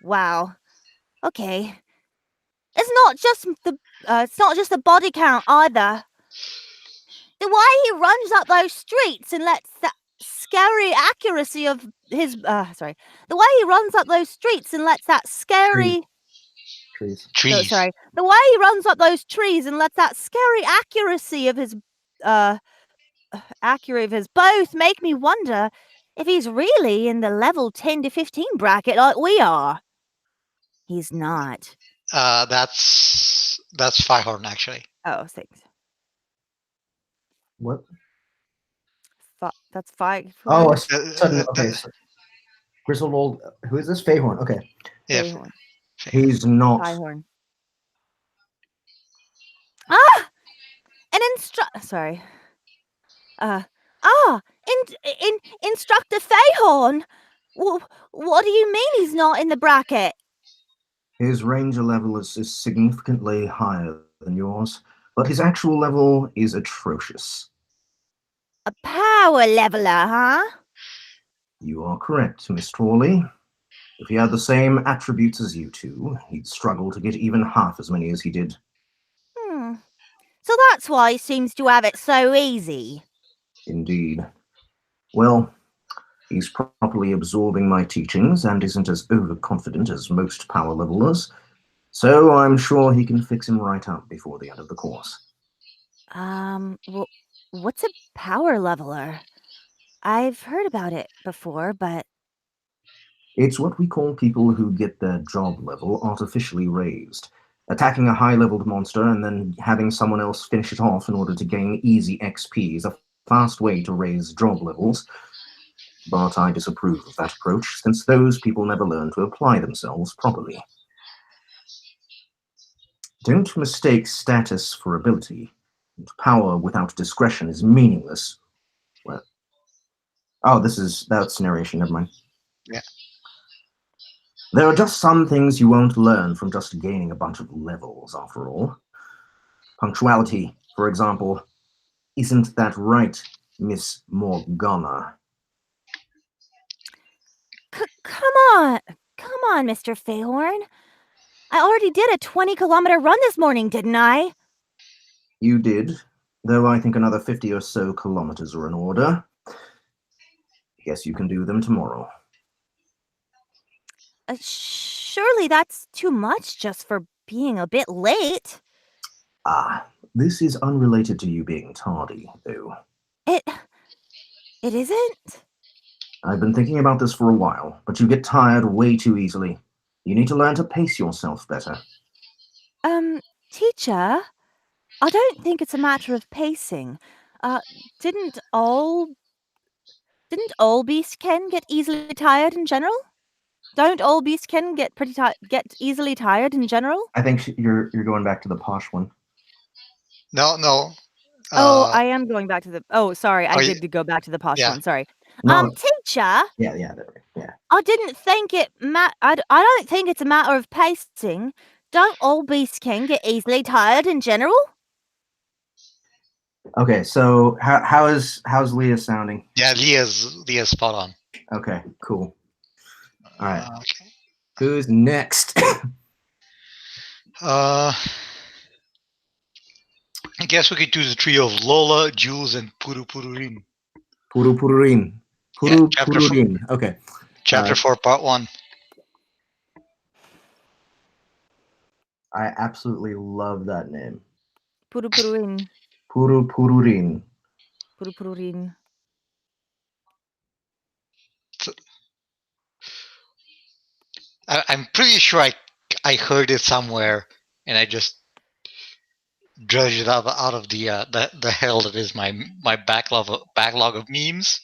Wow. Okay. It's not just the body count either. The way he runs up those streets and lets that scary accuracy of his the way he runs up those streets and lets that scary Trees. No, sorry. The way he runs up those trees and lets that scary accuracy of his both make me wonder if he's really in the level 10 to 15 bracket like we are. He's not. That's Fae Horn, actually. Oh, thanks. What? That's Fae. Oh, sudden. Okay. Griswold, who is this? Fae Horn. Okay. Yeah. Fae Horn. He's not. Fae Horn. Ah! An sorry. Instructor Fae Horn? What do you mean he's not in the bracket? His ranger level is significantly higher than yours, but his actual level is atrocious. A power leveler, huh? You are correct, Miss Trawley. If he had the same attributes as you two, he'd struggle to get even half as many as he did. So that's why he seems to have it so easy. Indeed. Well, he's properly absorbing my teachings and isn't as overconfident as most power levelers, so I'm sure he can fix him right up before the end of the course. What's a power leveler? I've heard about it before, but... It's what we call people who get their job level artificially raised. Attacking a high-leveled monster and then having someone else finish it off in order to gain easy XP is a fast way to raise job levels, but I disapprove of that approach, since those people never learn to apply themselves properly. Don't mistake status for ability. Power without discretion is meaningless. Well, oh, that's narration, never mind. Yeah. There are just some things you won't learn from just gaining a bunch of levels, after all. Punctuality, for example. Isn't that right, Miss Morgana? Come on, Mr. Fae Horn. I already did a 20-kilometer run this morning, didn't I? You did, though I think another 50 or so kilometers are in order. Guess you can do them tomorrow. Surely that's too much just for being a bit late. This is unrelated to you being tardy, though. It isn't? I've been thinking about this for a while, but you get tired way too easily. You need to learn to pace yourself better. Teacher, I don't think it's a matter of pacing. Didn't all beastkin get easily tired in general? Don't all beastkin get easily tired in general? I think you're going back to the posh one. No. I am going back to the... Oh, sorry, I did go back to the posh one, sorry. No. Teacher? Yeah. I didn't think I don't think it's a matter of pacing. Don't all beastkin get easily tired in general? Okay, so how's Leah sounding? Yeah, Leah's spot on. Okay, cool. All right. Okay. Who's next? I guess we could do the trio of Lola, Jules, and Purupururin. Purupururin. Purupururin. Okay. Chapter 4, Part 1. I absolutely love that name. Purupururin. Purupururin. Purupururin. I'm pretty sure I heard it somewhere, and I just dredged it out of the hell that is my backlog of memes.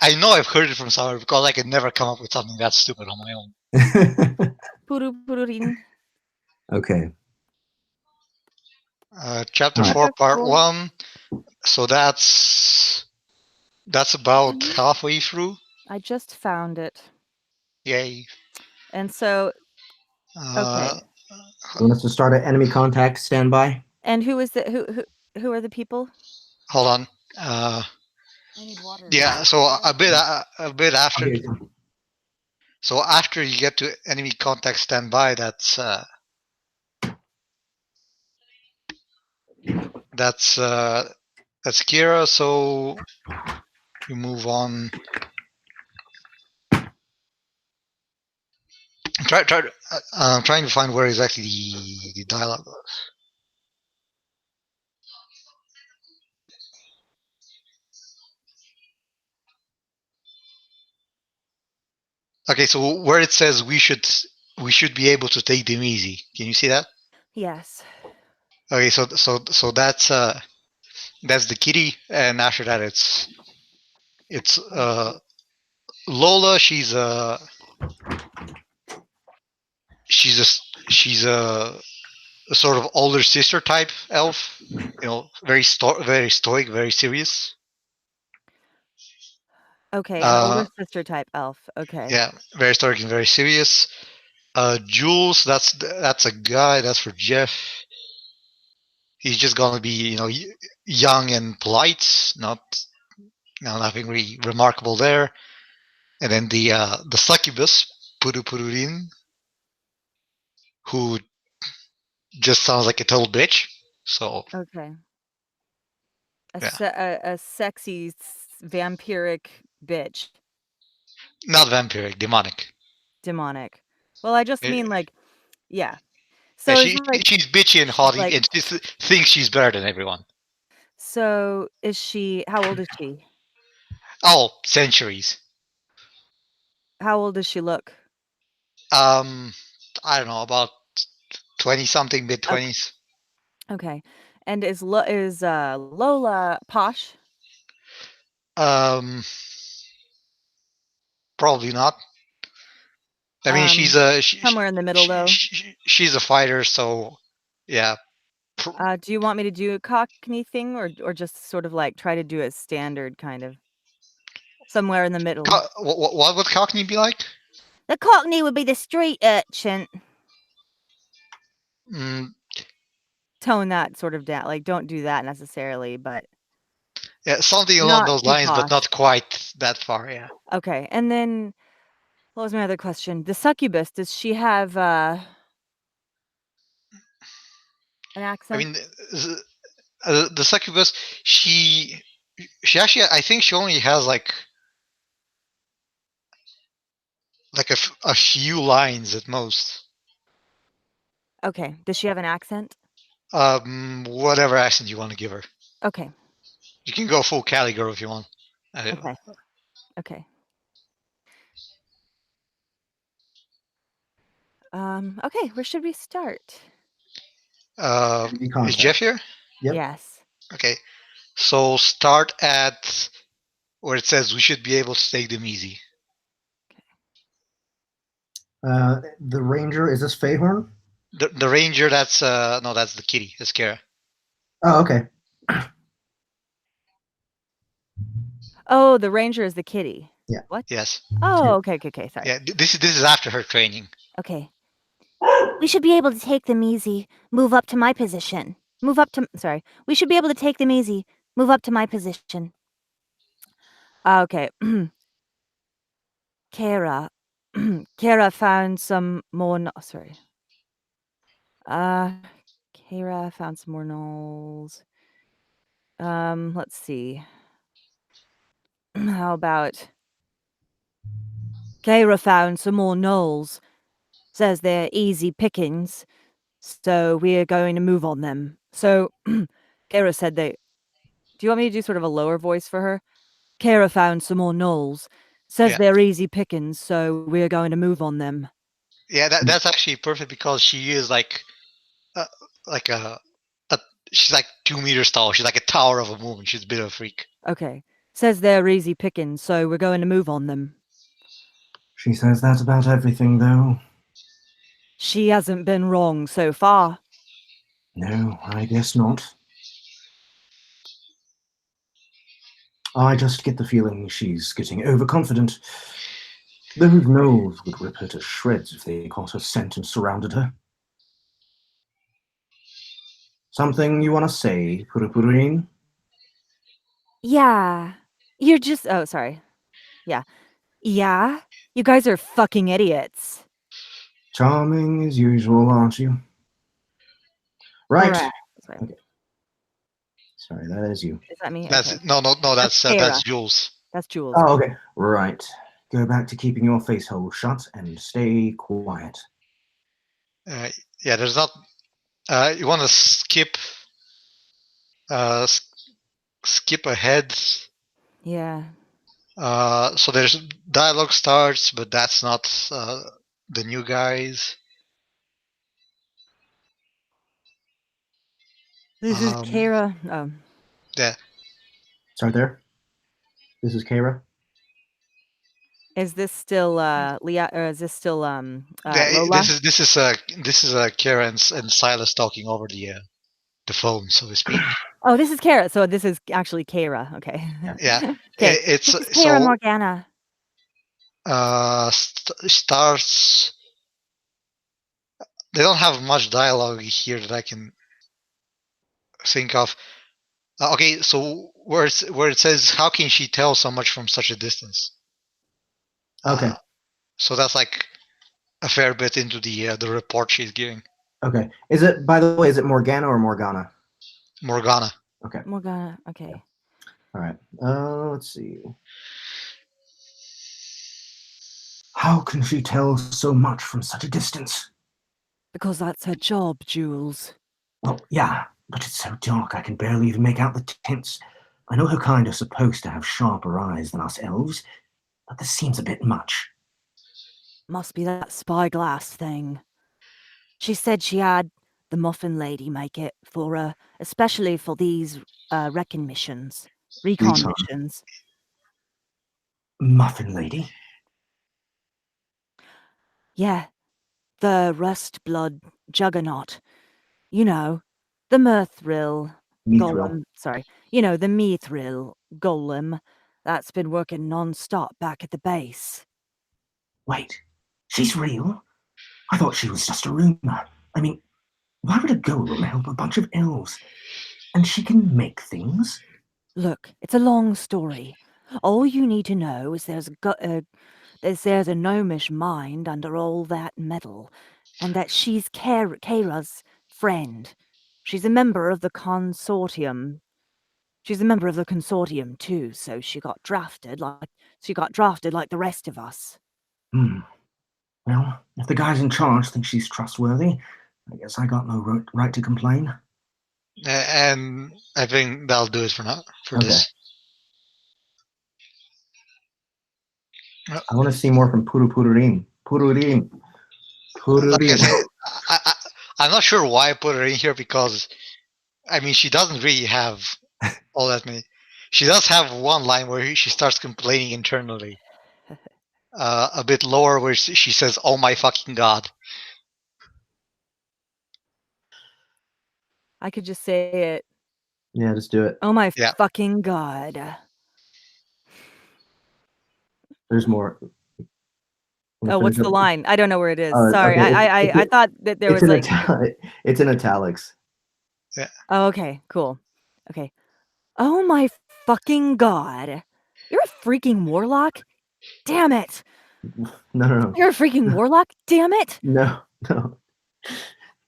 I know I've heard it from somewhere because I could never come up with something that stupid on my own. Purupururin. Okay. Chapter 4, Part 1. So that's about halfway through. I just found it. Yay. And so, okay. You want us to start at enemy contact standby? And who is who are the people? Hold on. I need water. Yeah, so a bit after. Okay. So after you get to enemy contact standby, that's Kira. So you move on. I'm trying to find where exactly the dialogue was. Okay, so where it says we should be able to take them easy. Can you see that? Yes. Okay, so that's the kitty, and after that it's It's Lola. She's a sort of older sister type elf. Very stoic, very serious. Okay, an older sister type elf. Okay. Yeah, very stoic and very serious. Jules, that's a guy. That's for Jeff. He's just gonna be, young and polite. Nothing really remarkable there. And then the succubus, Purupururin, who just sounds like a total bitch. So Okay. yeah, A sexy vampiric bitch. not vampiric, demonic. Demonic. Well, I just mean like, yeah. Yeah, So it's like, she's bitchy and haughty, like, and she thinks she's better than everyone. so is she? How old is she? Oh, centuries. How old does she look? I don't know, about 20 something, mid 20s. Okay. And is Lola posh? Probably not. I mean, she's somewhere in the middle though. she's a fighter, so yeah. Do you want me to do a Cockney thing or just sort of like try to do a standard kind of somewhere in the middle? What would Cockney be like? The Cockney would be the street urchin. Tone that sort of down. Like, don't do that necessarily, but yeah, something along not those too lines, but posh. not quite that far. Yeah. Okay, and then what was my other question? The succubus, does she have an I accent? mean, the succubus, she actually, I think she only has like a few lines at most. Okay, does she have an accent? Whatever accent you want to give her. Okay. You can go full Cali girl if you want. Okay. Okay. Okay, where should we start? Is Jeff here? Yep. Yes. Okay. So start at where it says we should be able to take them easy. The ranger, is this Fae Horn? The ranger, that's no, that's the kitty. That's Kara. Oh, okay. Oh, the ranger is the kitty. Yeah. What? Yes. Oh, okay, sorry. Yeah, this is after her training. Okay. We should be able to take them easy. Move up to my position. We should be able to take them easy. Move up to my position. Okay. Kara. Kara found some more. Sorry. Kara found some more knolls. Let's see. How about Kara found some more knolls. Says they're easy pickings, so we're going to move on them. So Kara said they. Do you want me to do sort of a lower voice for her? Kara found some more knolls. Says they're easy pickings, so we're going to move on them. Yeah, that's actually perfect because she is like a she's like 2 meters tall. She's like a tower of a woman. She's a bit of a freak. Okay. Says they're easy pickings, so we're going to move on them. She says that about everything, though. She hasn't been wrong so far. No, I guess not. I just get the feeling she's getting overconfident. Those gnolls would rip her to shreds if they caught her scent and surrounded her. Something you want to say, Purupurin? Yeah. You're just. Oh, sorry. Yeah. Yeah? You guys are fucking idiots. Charming as usual, aren't you? Right. Okay. Sorry, that is you. Is that me? That's okay. no, that's Jules. That's Jules. Oh, okay. Right. Go back to keeping your face hole shut and stay quiet. Yeah, there's not. You want to skip ahead. Yeah. So there's dialogue starts, but that's not the new guys. This is Kara. Oh. Yeah. Start there. This is Kara. Is this still Leah, or is this still Yeah, Lola? This is Kara and Silas talking over the phone, so to speak. Oh, this is Kara. So this is actually Kara. Okay. Yeah. Okay. It's This is Kara so Morgana. starts. They don't have much dialogue here that I can think of. Okay, so where it says, "How can she tell so much from such a distance?" Okay. So that's like a fair bit into the report she's giving. Okay. Is it, by the way, is it Morgana or Morgana? Morgana. Okay. Morgana. Okay. All right. Let's see. How can she tell so much from such a distance? Because that's her job, Jules. Well, yeah, but it's so dark I can barely even make out the tints. I know her kind are supposed to have sharper eyes than us elves, but this seems a bit much. Must be that spyglass thing. She said she had the Muffin Lady make it for her, especially for these recon missions. Recon missions. Muffin Lady? Yeah. The Rust Blood Juggernaut. You know, the Mithril Golem. Sorry. You know, the Mithril Golem that's been working non-stop back at the base. Wait, she's real? I thought she was just a rumor. I mean, why would a golem help a bunch of elves? And she can make things? Look, it's a long story. All you need to know is there's a gnomish mind under all that metal, and that she's Kara's friend. She's a member of the consortium. She's a member of the consortium too, so she got drafted like the rest of us. Well, if the guys in charge think she's trustworthy, I guess I got no right to complain. And I think that'll do it for now. For this. I want to see more from Pururim. Like I said, I'm not sure why I put her in here because, I mean, she doesn't really have all that many. She does have one line where she starts complaining internally. A bit lower where she says, "Oh my fucking god." I could just say it. Yeah, just do it. Oh my fucking god. There's more. Oh, what's the line? I don't know where it is. Sorry, okay. I thought that there was like... It's in italics. Yeah. Oh, okay, cool. Okay. Oh my fucking god. You're a freaking warlock? Damn it. No. You're a freaking warlock? Damn it. No.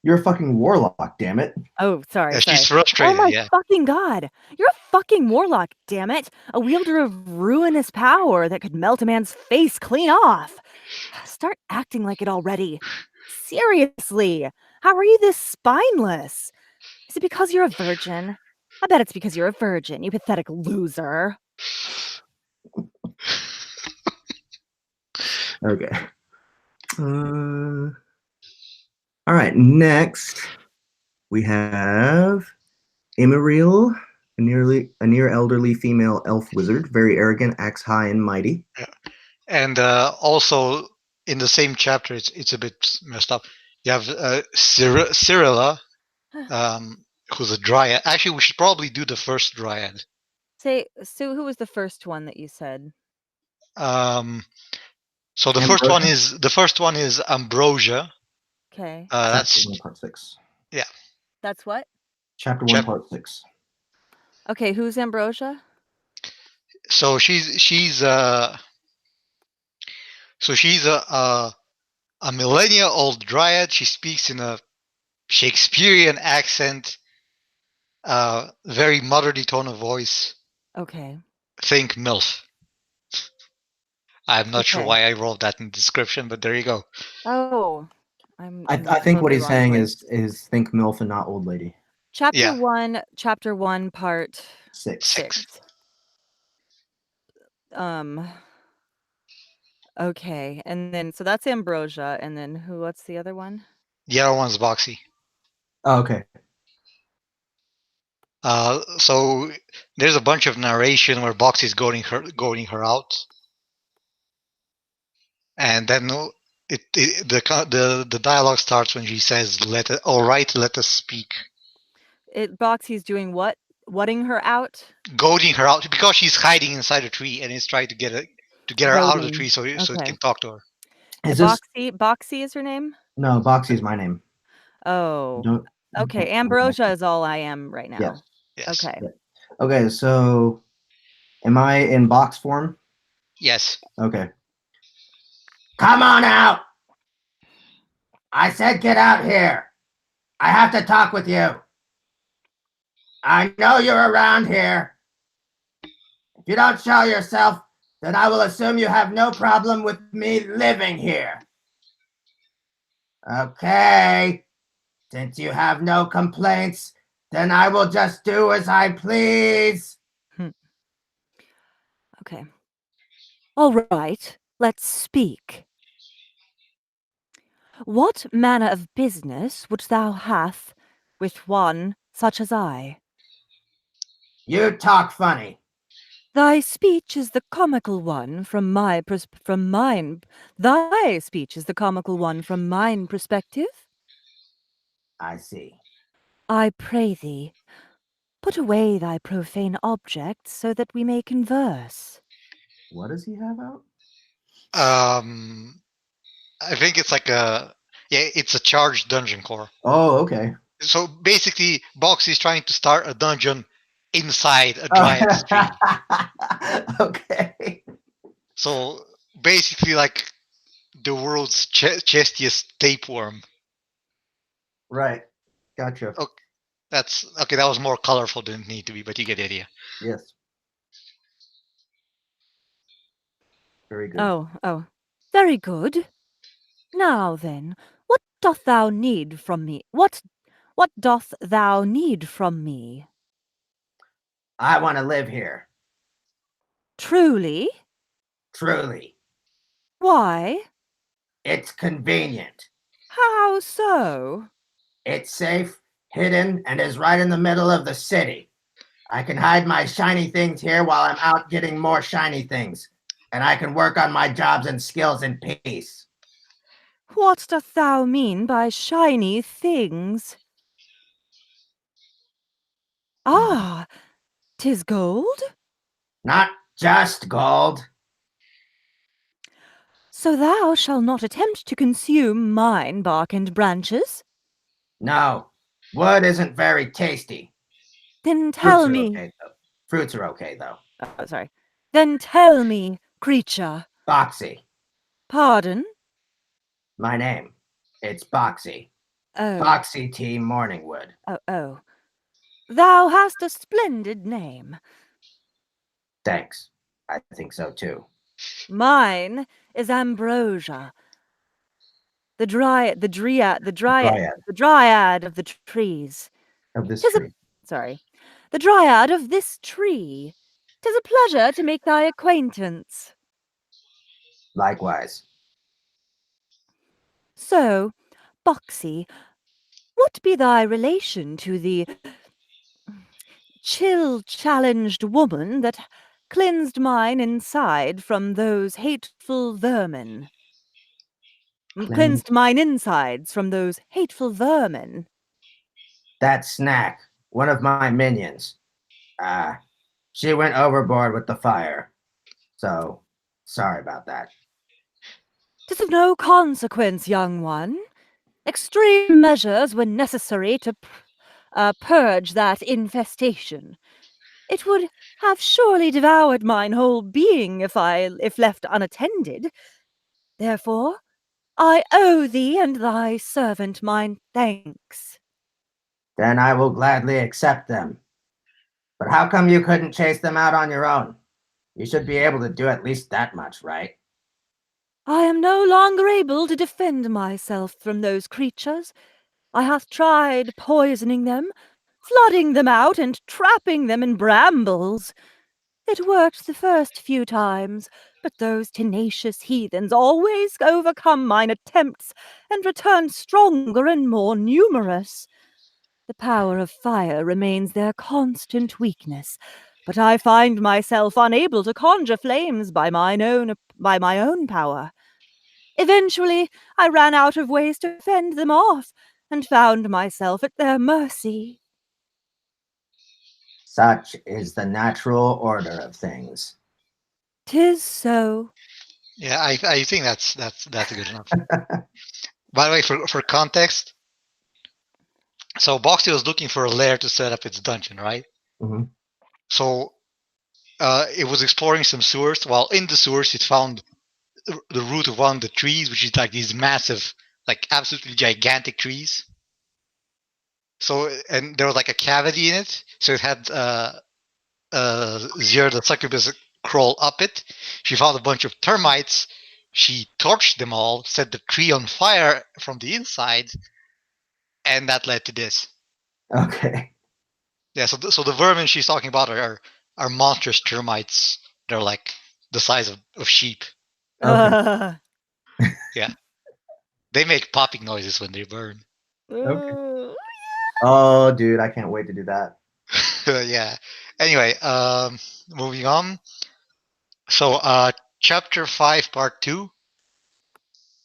You're a fucking warlock, damn it. Oh, sorry. She's frustrated, oh my fucking god. You're a fucking warlock, damn it. A wielder of ruinous power that could melt a man's face clean off. Start acting like it already. Seriously. How are you this spineless? Is it because you're a virgin? I bet it's because you're a virgin, you pathetic loser. Okay. All right, next we have Emeril, a near elderly female elf wizard, very arrogant, acts high and mighty. Yeah. And also in the same chapter, it's a bit messed up. You have Cyrilla, who's a dryad. Actually, we should probably do the first dryad. Say, Sue, who was the first one that you said? So the first one is Ambrosia. Okay. That's 1 part 6. Yeah. That's what? Chapter 1 part 6. Okay, who's Ambrosia? So she's a millennia-old dryad. She speaks in a Shakespearean accent, very motherly tone of voice. Okay. Think MILF. I'm not sure why I wrote that in the description, but there you go. Oh, I think what he's saying is think MILF and not old lady. Chapter 1, part 6. Okay, and then so that's Ambrosia, and then what's the other one? The other one's Boxy. Oh, okay. So there's a bunch of narration where Boxy's goading her out, and then the dialogue starts when she says, "All right, let us speak." Boxy's doing what? Whatting her out? Goading her out because she's hiding inside a tree and is trying to get her out of the Goading. tree so it Okay. can talk to her. Is this? Boxy is her name? No, Boxy is my name. Oh. Don't. Okay, Ambrosia is all I am right now. Yes. Yes. Okay. Okay, so am I in box form? Yes. Okay. Come on out! I said get out here. I have to talk with you. I know you're around here. If you don't show yourself, then I will assume you have no problem with me living here. Okay. Since you have no complaints, then I will just do as I please. Okay. All right, let's speak. What manner of business wouldst thou have with one such as I? You talk funny. Thy speech is the comical one from mine. Thy speech is the comical one from mine perspective. I see. I pray thee, put away thy profane objects so that we may converse. What does he have out? I think it's like it's a charged dungeon core. Oh, okay. So basically, Boxy's trying to start a dungeon inside a Dryad's tree. Okay. So basically, like the world's chestiest tapeworm. Right. Gotcha. Okay, that's okay. That was more colorful than it need to be, but you get the idea. Yes. Very good. Oh, very good. Now then, what doth thou need from me? What doth thou need from me? I want to live here. Truly? Truly. Why? It's convenient. How so? It's safe, hidden, and is right in the middle of the city. I can hide my shiny things here while I'm out getting more shiny things. And I can work on my jobs and skills in peace. What doth thou mean by shiny things? Ah, 'tis gold? Not just gold. So thou shalt not attempt to consume mine bark and branches? No, wood isn't very tasty. Then tell me. Okay, though. Fruits are okay, though. Oh, sorry. Then tell me, creature. Boxy. Pardon? My name. It's Boxy. Oh. Boxy T. Morningwood. Oh. Thou hast a splendid name. Thanks. I think so, too. Mine is Ambrosia. The dryad of the trees. Of this 'Tis tree. The dryad of this tree. 'Tis a pleasure to make thy acquaintance. Likewise. So, Boxy, what be thy relation to the chill-challenged woman that cleansed mine inside from those hateful vermin? Cleansed mine insides from those hateful vermin. That Snack, one of my minions. She went overboard with the fire. So, sorry about that. 'Tis of no consequence, young one. Extreme measures were necessary to purge that infestation. It would have surely devoured mine whole being if left unattended. Therefore, I owe thee and thy servant mine thanks. Then I will gladly accept them. But how come you couldn't chase them out on your own? You should be able to do at least that much, right? I am no longer able to defend myself from those creatures. I hath tried poisoning them, flooding them out, and trapping them in brambles. It worked the first few times, but those tenacious heathens always overcome mine attempts and return stronger and more numerous. The power of fire remains their constant weakness, but I find myself unable to conjure flames by my own power. Eventually, I ran out of ways to fend them off, and found myself at their mercy. Such is the natural order of things. 'Tis so. Yeah, I think that's good enough. By the way, for context, so Boxy was looking for a lair to set up its dungeon, right? Mhm. So it was exploring some sewers. While in the sewers, it found the root of one of the trees, which is like these massive, like absolutely gigantic trees. So, and there was like a cavity in it. So it had Zero the succubus crawl up it. She found a bunch of termites. She torched them all, set the tree on fire from the inside, and that led to this. Okay. Yeah, so the vermin she's talking about are monstrous termites. They're like the size of sheep. Okay. Yeah. They make popping noises when they burn. Okay. Oh, dude, I can't wait to do that. Yeah. Anyway, moving on. So, chapter 5, part 2.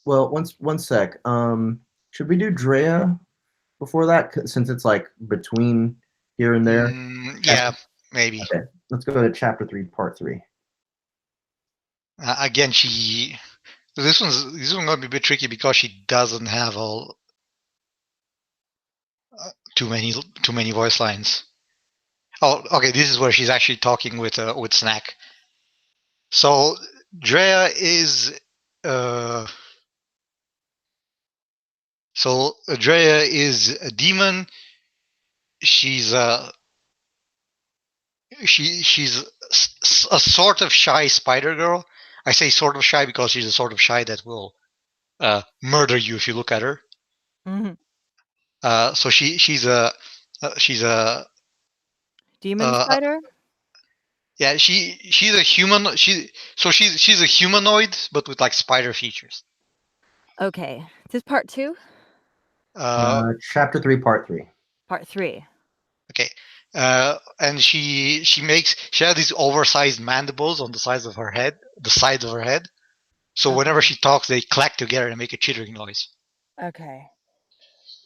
Well, one sec. Should we do Draya before that? Since it's like between here and there. Yeah, maybe. Okay, let's go to chapter 3, part 3. Again, this one's going to be a bit tricky because she doesn't have all too many voice lines. Oh, okay. This is where she's actually talking with Snack. So Draya is Draya is a demon. She's she's a sort of shy spider girl. I say sort of shy because she's a sort of shy that will murder you if you look at her. Mhm. So she's a Demon spider? Yeah, she's a human. She's a humanoid, but with like spider features. Okay. This is part 2? Chapter 3, part 3. Part 3. Okay. And she has these oversized mandibles on the sides of her head. So whenever she talks, they clack together and make a chittering noise. Okay.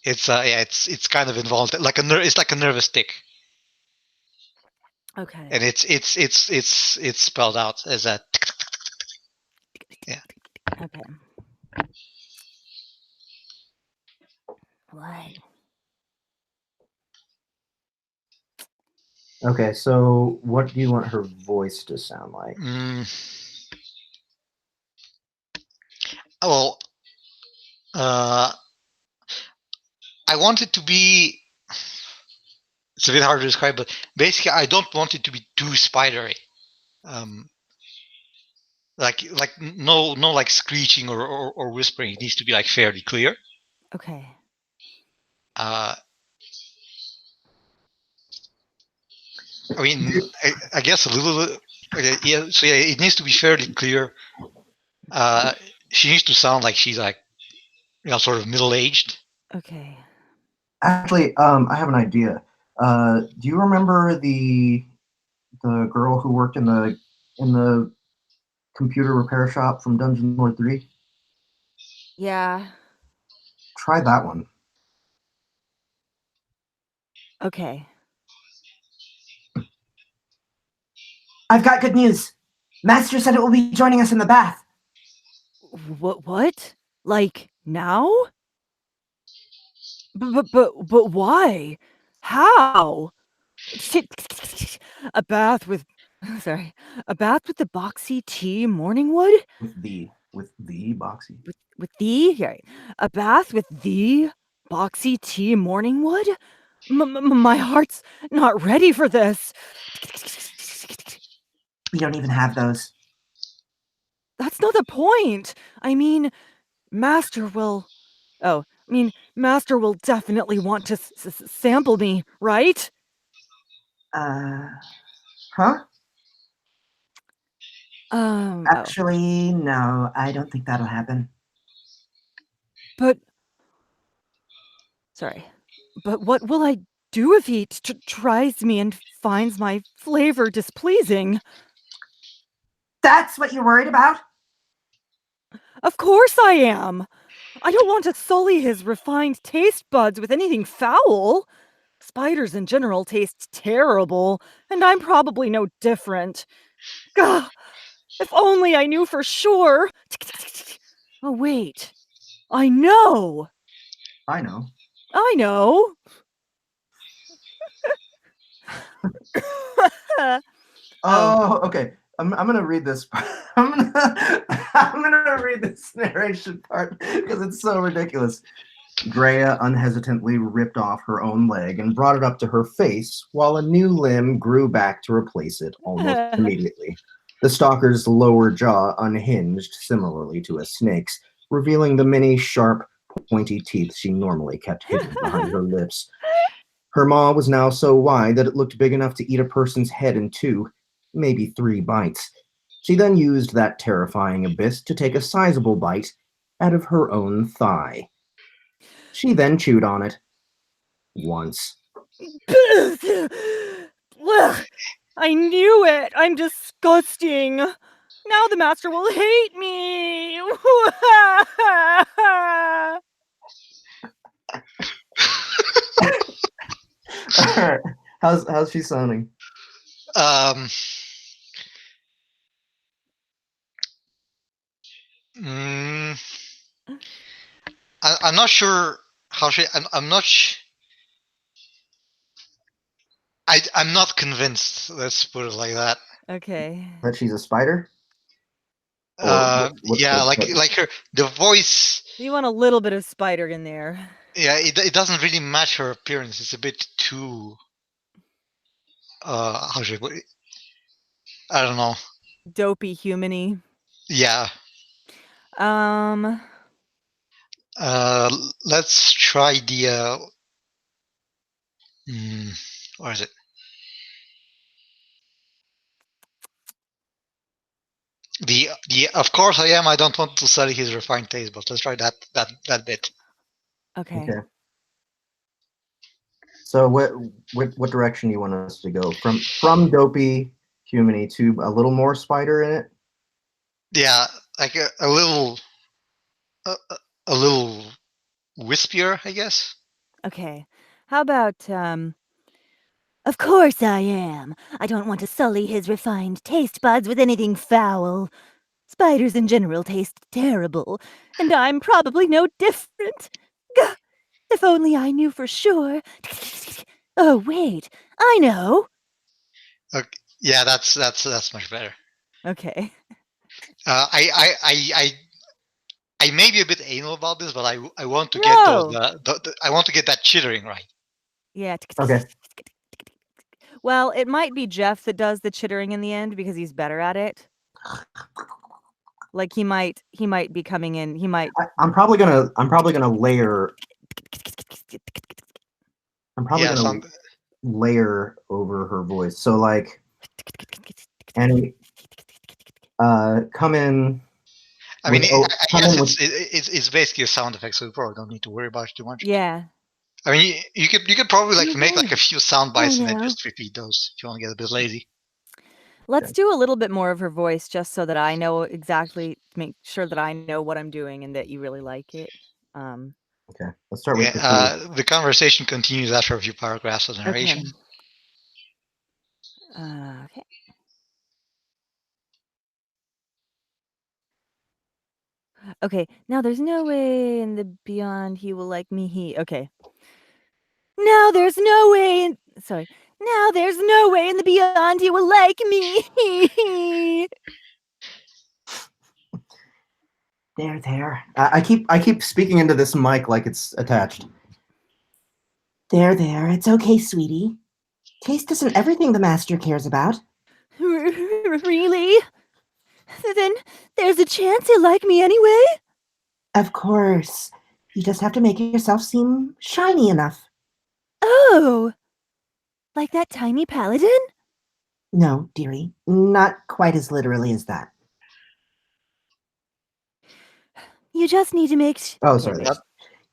It's it's kind of involved, like it's like a nervous tick. Okay. And it's spelled out as a. Yeah. Okay. What? Okay, so what do you want her voice to sound like? Well, I want it to be. It's a bit hard to describe, but basically, I don't want it to be too spidery. Like no like screeching or whispering. It needs to be like fairly clear. Okay. I mean, I guess a little bit. Okay, yeah. So yeah, it needs to be fairly clear. She needs to sound like she's like, sort of middle aged. Okay. Actually, I have an idea. Do you remember the girl who worked in the computer repair shop from Dungeon Lord 3? Yeah. Try that one. Okay. I've got good news. Master said it will be joining us in the bath. What? Like now? But why? How? A bath with a bath with the Boxy tea Morningwood? With the Boxy. With the a bath with the Boxy tea Morningwood? My heart's not ready for this. We don't even have those. That's not the point. I mean, Master will definitely want to sample me, right? Huh? Actually, no, I don't think that'll happen. But sorry. But what will I do if he tries me and finds my flavor displeasing? That's what you're worried about? Of course I am! I don't want to sully his refined taste buds with anything foul. Spiders in general taste terrible, and I'm probably no different. Gah! If only I knew for sure! Oh, wait. I know! I know. I know! Oh, okay. I'm gonna read this. I'm gonna read this narration part because it's so ridiculous. Draya unhesitantly ripped off her own leg and brought it up to her face, while a new limb grew back to replace it almost immediately. The stalker's lower jaw unhinged, similarly to a snake's, revealing the many sharp, pointy teeth she normally kept hidden behind her lips. Her maw was now so wide that it looked big enough to eat a person's head in two, maybe 3 bites. She then used that terrifying abyss to take a sizable bite out of her own thigh. She then chewed on it. Once. Ugh, I knew it! I'm disgusting! Now the master will hate me! Alright. How's she sounding? Mm, I'm not sure how she. I'm not. I'm not convinced. Let's put it like that. Okay. That she's a spider? Yeah, like her the voice. You want a little bit of spider in there. Yeah, it doesn't really match her appearance. It's a bit too. How should I put it? I don't know. Dopey humany. Yeah. Let's try the. Where is it? The of course I am. I don't want to study his refined taste, but let's try that bit. Okay. So what direction do you want us to go? From dopey humany to a little more spider in it? Yeah, like a little wispier, I guess. Okay. How about, of course I am. I don't want to sully his refined taste buds with anything foul. Spiders in general taste terrible, and I'm probably no different. Gah! If only I knew for sure. Oh, wait. I know. Okay. Yeah, that's much better. Okay. I may be a bit anal about this, but I want to No! get I want to get that chittering right. Yeah. Okay. Well, it might be Jeff that does the chittering in the end because he's better at it. Like he might be coming in. He might. I'm probably gonna layer. I'm probably gonna layer over her voice. So like, Annie, come in. I mean, I guess it's basically a sound effect, so we probably don't need to worry about it too much. Yeah. I mean, you could probably like make like a few sound bites and then just repeat those if you want to get a bit lazy. Let's do a little bit more of her voice just so that I know exactly, make sure that I know what I'm doing and that you really like it. Okay, let's start with the conversation continues after a few paragraphs of narration. Okay. Okay, now there's no way in the beyond he will like me. Okay. Now there's no way in. Sorry. Now there's no way in the beyond he will like me. There. I keep speaking into this mic like it's attached. There. It's okay, sweetie. Taste isn't everything the master cares about. Really? Then there's a chance he'll like me anyway? Of course. You just have to make yourself seem shiny enough. Oh! Like that tiny paladin? No, dearie. Not quite as literally as that. You just need to make Oh, sorry.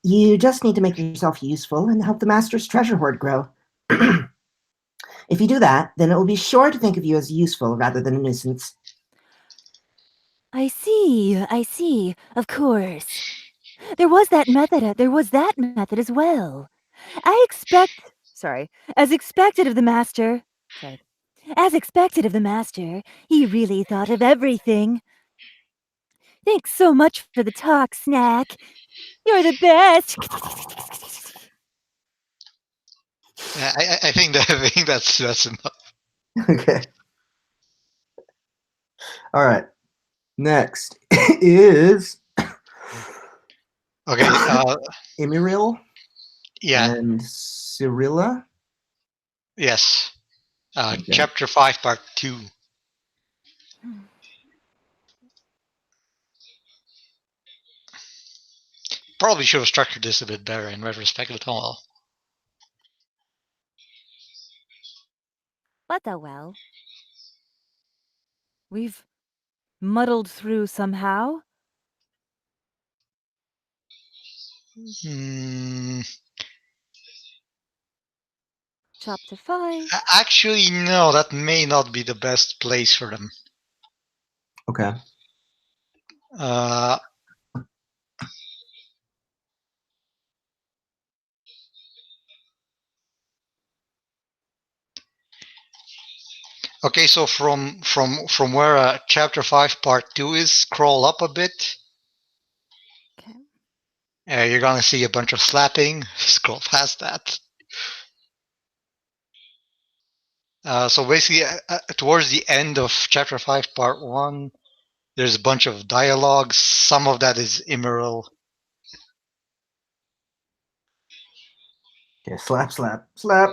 You just need to make yourself useful and help the Master's treasure hoard grow. If you do that, then it will be sure to think of you as useful rather than a nuisance. I see, of course. There was that method as well. As expected of the Master. As expected of the Master, he really thought of everything. Thanks so much for the talk, Snack. You're the best. I think that's enough. Okay. All right. Next is Okay. Emeril Yeah. and Cyrilla. Yes. Okay. Chapter 5, Part 2. Probably should have structured this a bit better in retrospect, but oh well. But oh well. We've muddled through somehow. Chapter 5. Actually, no, that may not be the best place for them. Okay. Okay, so from where chapter 5 part 2 is, scroll up a bit. Okay. You're gonna see a bunch of slapping. Scroll past that. So basically, towards the end of chapter 5 part 1, there's a bunch of dialogue. Some of that is Emeril. Okay. Slap, slap, slap.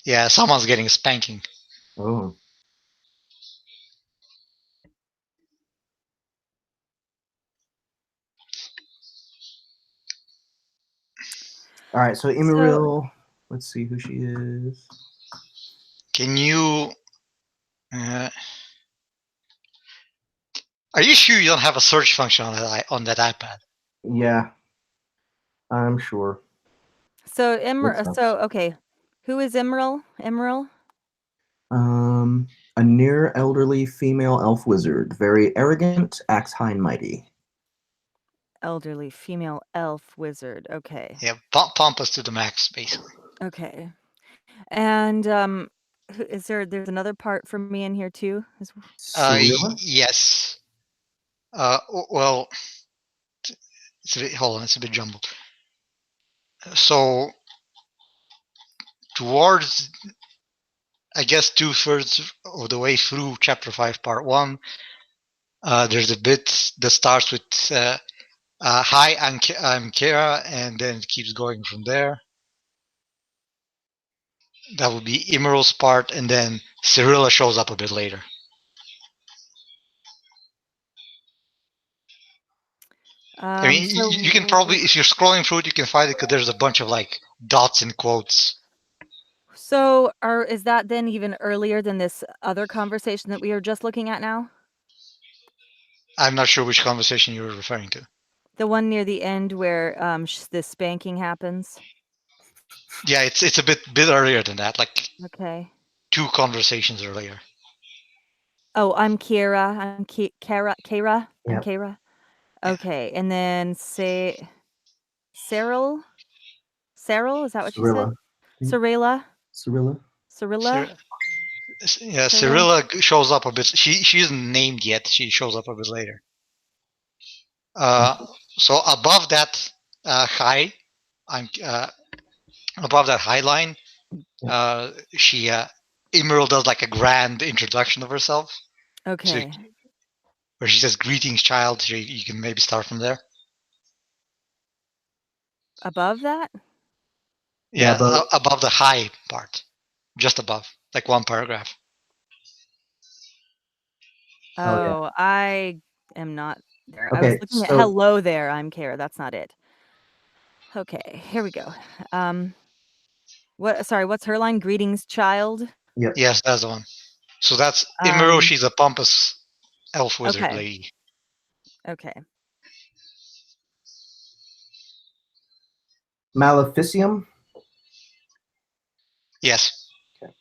Yeah, someone's getting a spanking. Oh. All right. So Emeril. Let's see who she is. Can you... are you sure you don't have a search function on that iPad? Yeah. I'm sure. So okay. Who is Emeril? A near elderly female elf wizard, very arrogant, acts high and mighty. Elderly female elf wizard. Okay. Yeah, pompous to the max, basically. Okay. And there's another part for me in here too? Cyrilla? Yes. Well, hold on, it's a bit jumbled. So, towards, I guess, 2/3 of the way through chapter 5, part 1, there's a bit that starts with hi, I'm Kira, and then it keeps going from there. That would be Emeril's part, and then Cyrilla shows up a bit later. I mean, you can probably, if you're scrolling through it, you can find it because there's a bunch of like dots and quotes. So, is that then even earlier than this other conversation that we are just looking at now? I'm not sure which conversation you were referring to. The one near the end where the spanking happens. Yeah, it's a bit earlier than that, like Okay. 2 conversations earlier. Oh, I'm Kira. I'm Kara. Yep. I'm Kira. Okay, and then say Cyril. Is that what you said? Cyrilla. Yeah, Cyrilla shows up a bit. She isn't named yet. She shows up a bit later. So above that high, above that high line, Emeril does like a grand introduction of herself. Okay. So, where she says, "Greetings, child." So you can maybe start from there. Above that? Yeah, above the high part, just above, like 1 paragraph. Oh, yeah. I am not there. Okay, I was looking at hello there, I'm Kara. That's not it. Okay, here we go. What's her line? Greetings, child? Yep. Yes, that's the one. So that's Emeril. She's a pompous elf wizard lady. Okay. Maleficium? Yes. Okay.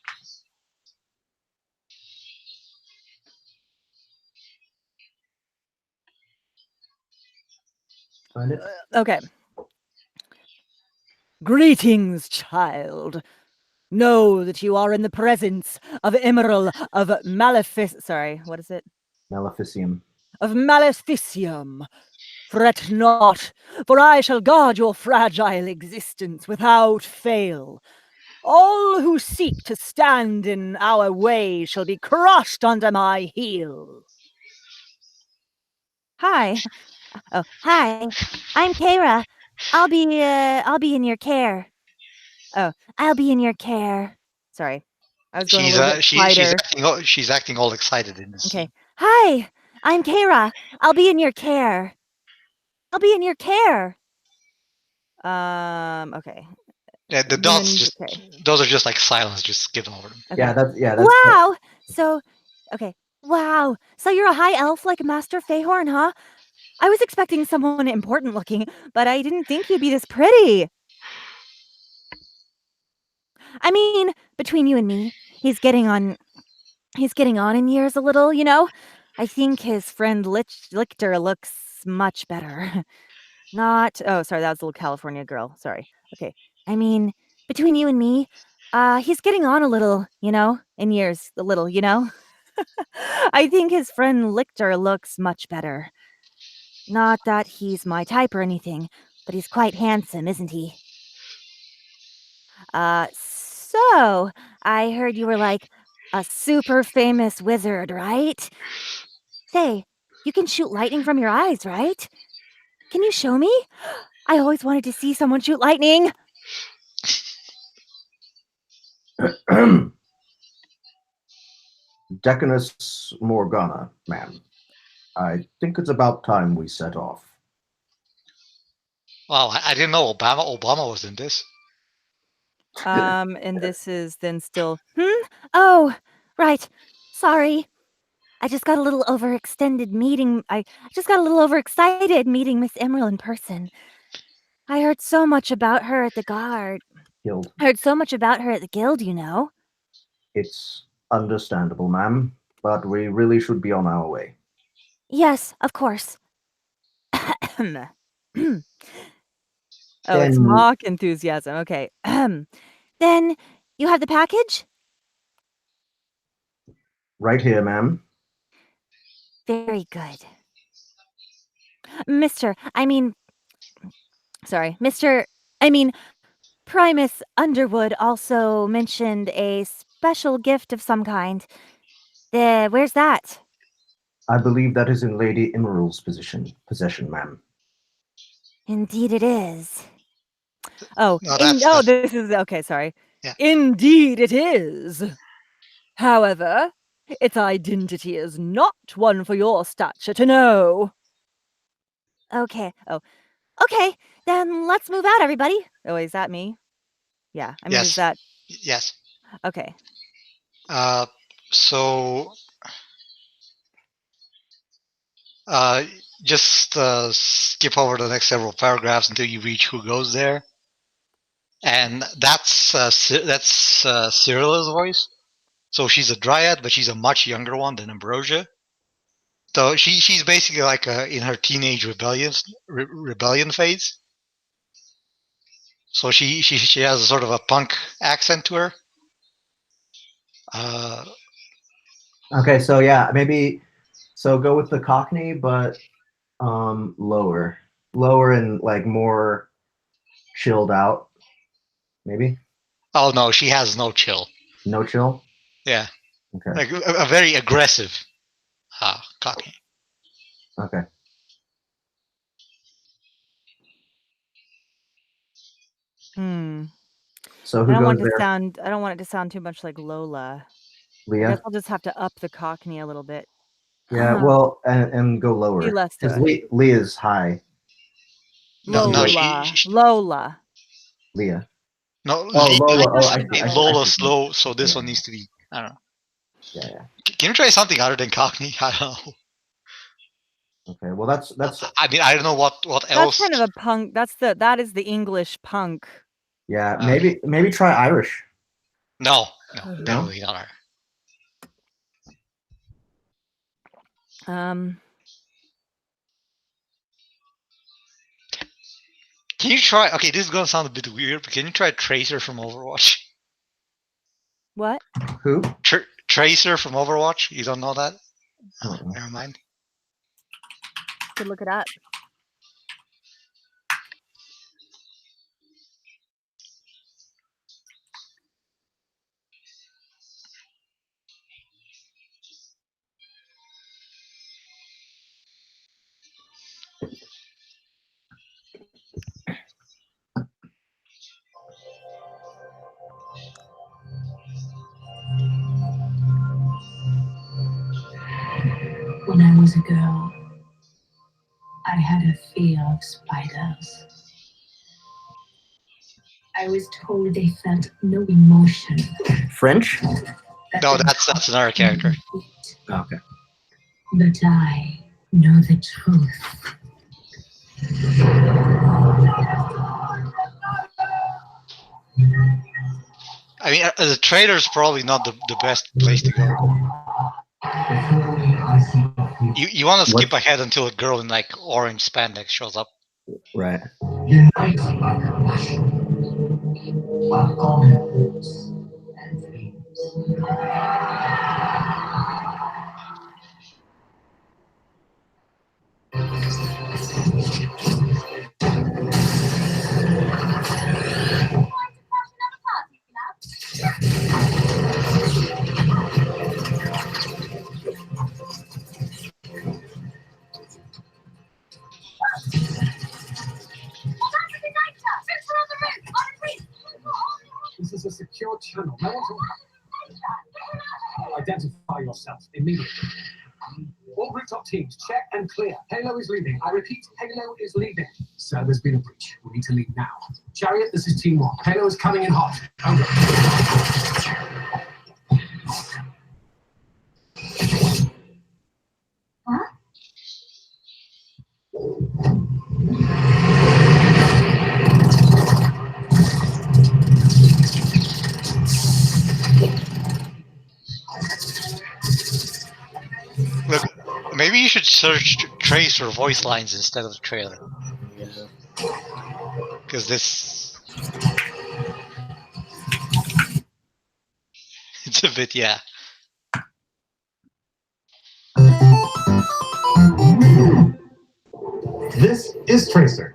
Find it. Okay. Greetings, child. Know that you are in the presence of Emeril of Sorry, what is it? Maleficium. Of Maleficium. Fret not, for I shall guard your fragile existence without fail. All who seek to stand in our way shall be crushed under my heel. Hi. Oh, hi. I'm Kara. I'll be in your care. Oh, I'll be in your care. Sorry. I was going a little bit quieter. She's acting all excited in this Okay. scene. Hi, I'm Kara. I'll be in your care. I'll be in your care. Okay. Yeah, the dots those are just like silence, just skip over them. Okay. Yeah, that's wow. So, okay. Wow. So you're a high elf like Master Fae Horn, huh? I was expecting someone important looking, but I didn't think you'd be this pretty. I mean, between you and me, he's getting on in years a little, you know? I think his friend Lichter looks much better. Not oh, sorry, that was a little California girl. Sorry. Okay. I mean, between you and me, he's getting on a little, you know, in years, a little, you know? I think his friend Lichter looks much better. Not that he's my type or anything, but he's quite handsome, isn't he? So I heard you were like a super famous wizard, right? Say, you can shoot lightning from your eyes, right? Can you show me? I always wanted to see someone shoot lightning. Decanus Morgana, ma'am. I think it's about time we set off. Wow, I didn't know Obama was in this. And this is then still, Oh, right. Sorry. I just got a little overextended meeting. I just got a little overexcited meeting Miss Emeril in person. I heard so much about her at the Guild. I heard so much about her at the guild, you know. It's understandable, ma'am, but we really should be on our way. Yes, of course. Oh, it's Then- mock enthusiasm. Okay. Then you have the package? Right here, ma'am. Very good. Mr. Primus Underwood also mentioned a special gift of some kind. Where's that? I believe that is in Lady Emeril's possession, ma'am. Indeed it is. Oh, No, this is okay, sorry. Yeah. Indeed it is. However, its identity is not one for your stature to know. Okay. Oh. Okay, then let's move out, everybody. Oh, is that me? Yeah. I mean, Yes. is that Yes. okay? So just skip over the next several paragraphs until you reach who goes there, and that's Cyrilla's voice. So she's a dryad, but she's a much younger one than Ambrosia. So she's basically like in her teenage rebellion phase. So she has a sort of a punk accent to her. Okay, so yeah, maybe go with the Cockney, but lower and like more chilled out, maybe. Oh no, she has no chill. No chill. Yeah. Okay. Like a very aggressive Cockney. Okay. So who I don't goes want there? I don't want it to sound too much like Lola. I Leah. guess I'll just have to up the Cockney a little bit. Yeah, well, and go lower. Be less to Because Leah's high. Lola. Leah. No, Lola. Lola slow. So this one needs to be. I don't know. Yeah. Can you try something other than Cockney? I don't know. Okay, well that's I mean, I don't know what That's else. kind of a punk. That is the English punk. yeah. Maybe try Irish. No, No? definitely not. Can you try? Okay, this is gonna sound a bit weird, but can you try Tracer from Overwatch? What? Who? Tracer from Overwatch? You don't know that? Oh. Never mind. Could look it up. When I was a girl, I had a fear of spiders. I was told they felt no emotion. French? No, that's another character. Okay. But I know the truth. I mean, the trailer's probably not the best place to go. You want to skip ahead until a girl in like orange spandex shows up. Right. This is a secure channel. No one's identify yourself immediately. All rooftop teams, check and clear. Halo is leaving. I repeat, Halo is leaving. Sir, there's been a breach. We need to leave now. Chariot, this is Team 1. Halo is coming in hot. Over. Huh? Look, maybe you should search Tracer voice lines instead of the trailer. Because this... It's a bit, yeah. This is Tracer.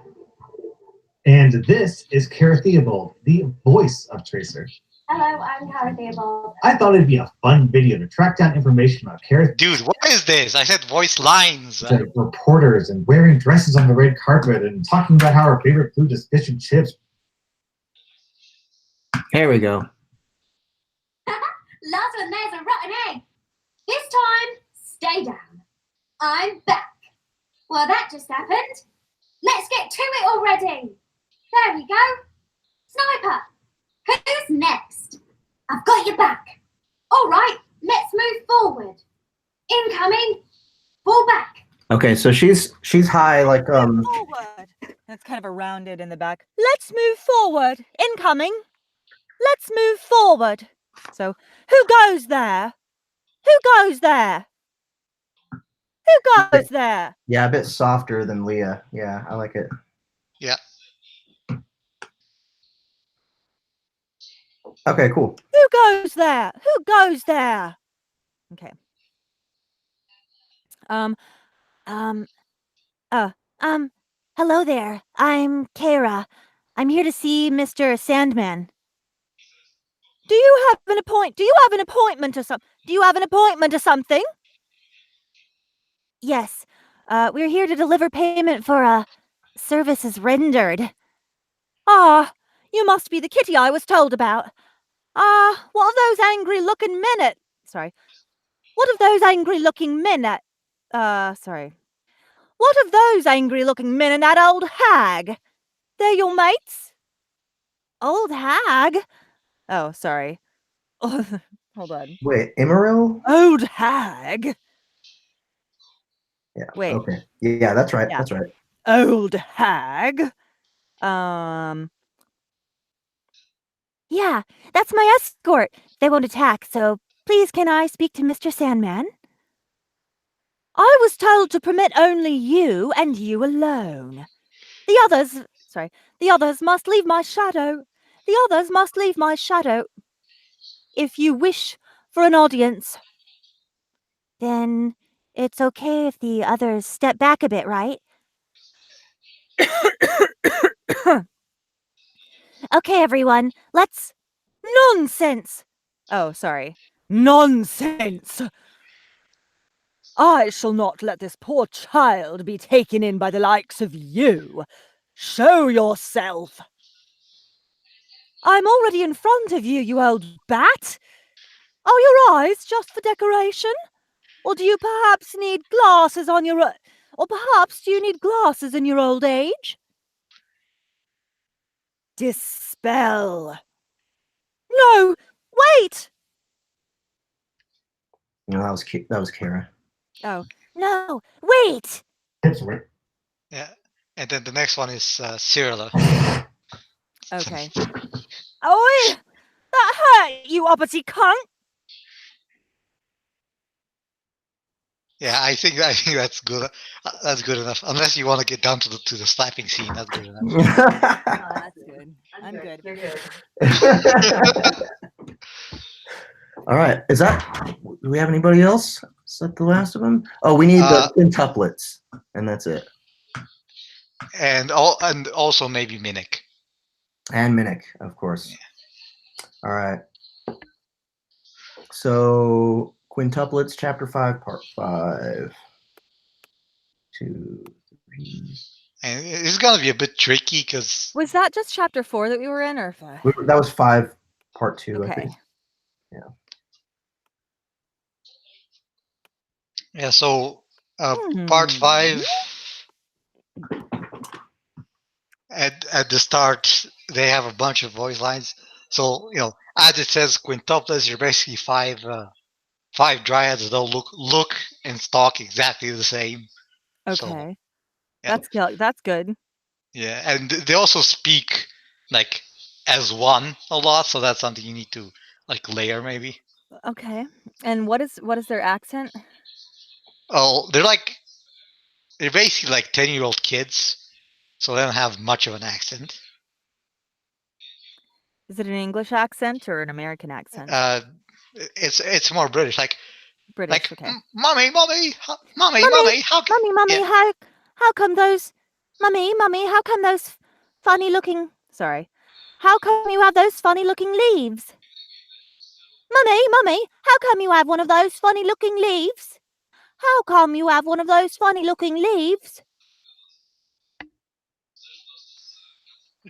And this is Cara Theobald, the voice of Tracer. Hello, I'm Cara Theobald. I thought it'd be a fun video to track down information about Cara. Dude, what is this? I said voice lines. The reporters and wearing dresses on the red carpet and talking about how our favorite food is fish and chips. Here we go. Last one, there's a rotten egg. This time, stay down. I'm back. Well, that just happened. Let's get to it already. There we go. Sniper, who's next? I've got your back. All right, let's move forward. Incoming. Fall back. Okay, so she's high like Forward. That's kind of a rounded in the back. Let's move forward. Incoming. Let's move forward. So, who goes there? Who goes there? Who goes there? Yeah, a bit softer than Leah. Yeah, I like it. Yeah. Okay, cool. Who goes there? Who goes there? Okay. Hello there. I'm Kara. I'm here to see Mr. Sandman. Do you have an appointment or something? Do you have an appointment or something? Yes. We're here to deliver payment for services rendered. Ah, you must be the kitty I was told about. Ah, what of those angry-looking men? Sorry. What of those angry-looking men? Sorry. What of those angry-looking men and that old hag? They're your mates? Old hag? Oh, sorry. Hold on. Wait, Emeril? Old hag? Yeah. Wait. Okay. Yeah, that's right. Yeah. That's right. Old hag. Yeah, that's my escort. They won't attack, so please can I speak to Mr. Sandman? I was told to permit only you and you alone. The others must leave my shadow. The others must leave my shadow. If you wish for an audience, then it's okay if the others step back a bit, right? Okay, everyone, let's... Nonsense! Oh, sorry. Nonsense! I shall not let this poor child be taken in by the likes of you. Show yourself! I'm already in front of you, you old bat! Are your eyes just for decoration? Or do you perhaps need glasses on your... Or perhaps do you need glasses in your old age? Dispel. No! Wait! No, that was Kara. Oh, no! Wait! That's right. Yeah. And then the next one is Cyrilla. Okay. Oi! That hurt, you uppity cunt! Yeah, I think that's good. That's good enough. Unless you want to get down to the slapping scene, that's good enough. Oh, that's good. I'm good. You're good. All right. Do we have anybody else? Is that the last of them? Oh, we need the quintuplets, and that's it. And also maybe Minik. And Minik, of course. All right. So quintuplets, chapter 5, part 5. 2, 3. And it's gonna be a bit tricky because Was that just chapter 4 that we were in, or 5? That was 5, part 2, I Okay. think. Yeah. yeah. So part 5. At the start, they have a bunch of voice lines. So as it says, quintuplets, you're basically five dryads that all look and talk exactly the same. Okay. So, yeah. That's good. Yeah, and they also speak like as one a lot, so that's something you need to like layer maybe. Okay. And what is their accent? Oh, they're basically like 10-year-old kids, so they don't have much of an accent. Is it an English accent or an American accent? It's more British, like British, okay. Mommy, how come those how come those funny looking how come you have those funny looking leaves? Mummy, how come you have one of those funny looking leaves? How come you have one of those funny looking leaves?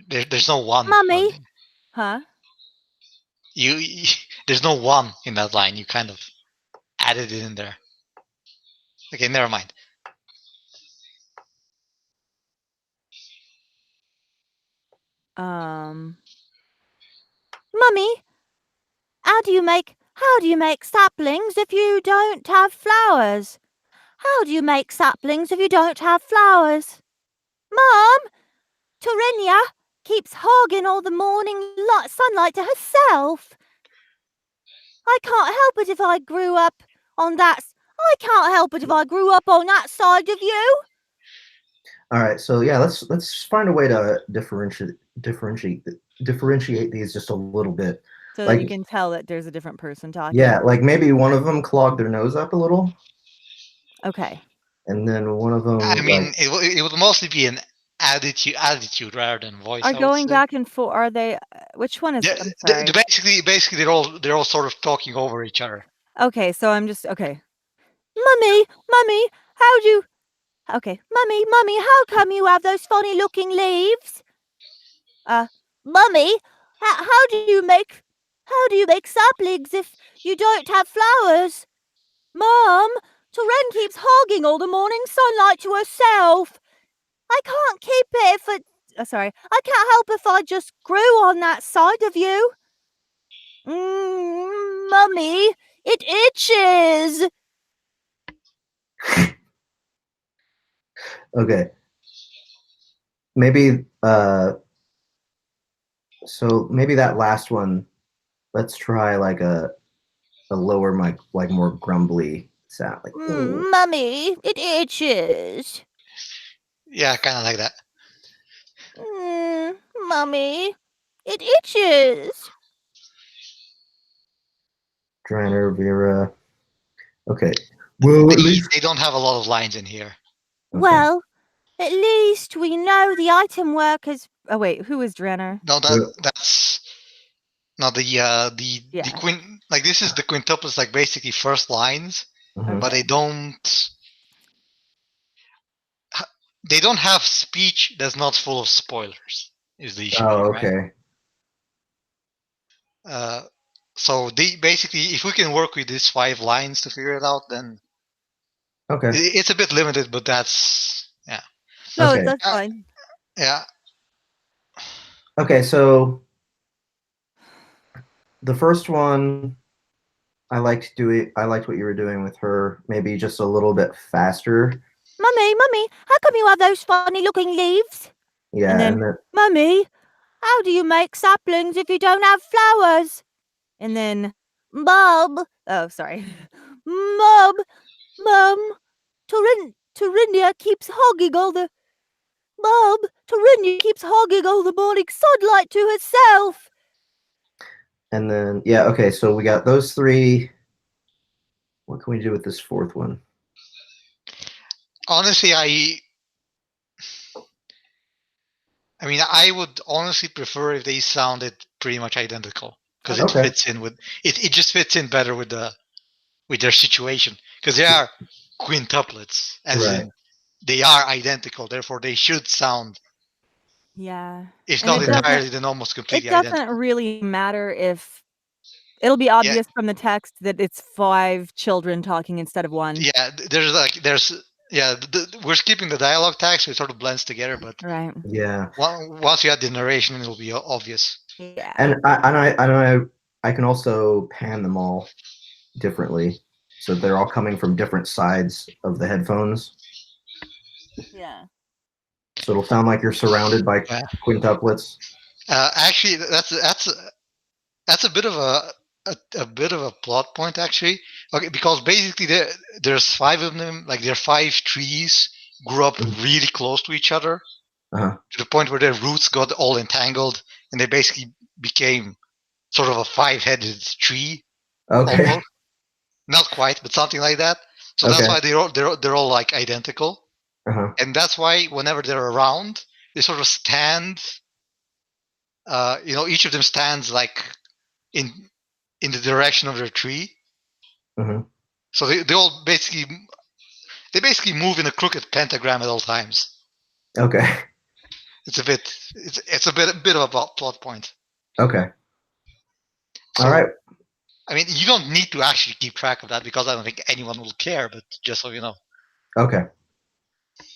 There's no one. Mummy. Huh? There's no one in that line. You kind of added it in there. Okay, never mind. Mummy, how do you make saplings if you don't have flowers? How do you make saplings if you don't have flowers? Mom, Torinia keeps hogging all the morning sunlight to herself. I can't help it if I grew up on that. I can't help it if I grew up on that side of you. All right, so yeah, let's find a way to differentiate these just a little bit. So that you can tell that there's a different person talking. Yeah, like maybe one of them clogged their nose up a little. Okay. And then one of them. I mean, it would mostly be an attitude rather than voice. Are going back and forth? Are they? Which one is? Yeah, I'm sorry. basically, they're all sort of talking over each other. Okay, so I'm just okay. Mummy, how do you? Okay, Mummy, how come you have those funny looking leaves? Mummy, how do you make saplings if you don't have flowers? Mum, Toren keeps hogging all the morning sunlight to herself. I can't keep it if it... I can't help if I just grew on that side of you. Mummy, it itches. Okay. Maybe so maybe that last one, let's try like a lower like more grumbly sound. Like, Mummy, it itches. Yeah, kind of like that. Mummy, it itches. Driner, Vera. Okay. Well, at least They don't have a lot of lines in here. Okay. Well, at least we know the item workers. Oh wait, who is Drenner? No, that's not the Yeah. like this is the quintuplets, like basically first lines, Mhm. but they don't have speech that's not full of spoilers. Is the issue, Oh, right? okay. So they basically, if we can work with these 5 lines to figure it out, then Okay. it's a bit limited, but that's yeah. No, Okay. that's fine. Yeah. Okay, so the first one, I liked what you were doing with her. Maybe just a little bit faster. Mummy, how come you have those funny looking leaves? Yeah, And then, Mummy, how do you make saplings if you don't have flowers? And then, Mum, oh sorry, Mum, Torinia keeps hogging all the morning sunlight to herself. and then yeah, okay, so we got those 3. What can we do with this 4th one? Honestly, I mean, I would honestly prefer if they sounded pretty much identical, because it Okay. fits in with it. It just fits in better with their situation, because they are quintuplets, as Right. in they are identical. Therefore, they should sound, Yeah. if And not it entirely, doesn't then almost it completely doesn't identical. really matter if it'll be obvious from the text that it's 5 children talking instead of 1. Yeah, we're skipping the dialogue tag, so it sort of blends together. But Right. Yeah. once you add the narration, it'll be obvious. Yeah. And I can also pan them all differently, so they're all coming from different sides of the headphones. Yeah. So it'll sound like you're surrounded by quintuplets. Actually, that's a bit of a plot point, actually. Okay, because basically there's 5 of them, like their 5 trees grew up really close to each other, Uh-huh. to the point where their roots got all entangled, and they basically became sort of a 5-headed tree. Okay. Almost. Not quite, but something like that. So that's why they're all like identical, and that's why whenever they're around, they sort of stand. Each of them stands like in the direction of their tree. Mm-hmm. So they all basically move in a crooked pentagram at all times. Okay. It's a bit of a plot point. Okay. So, all right. I mean, you don't need to actually keep track of that, because I don't think anyone will care. But just so you know. Okay.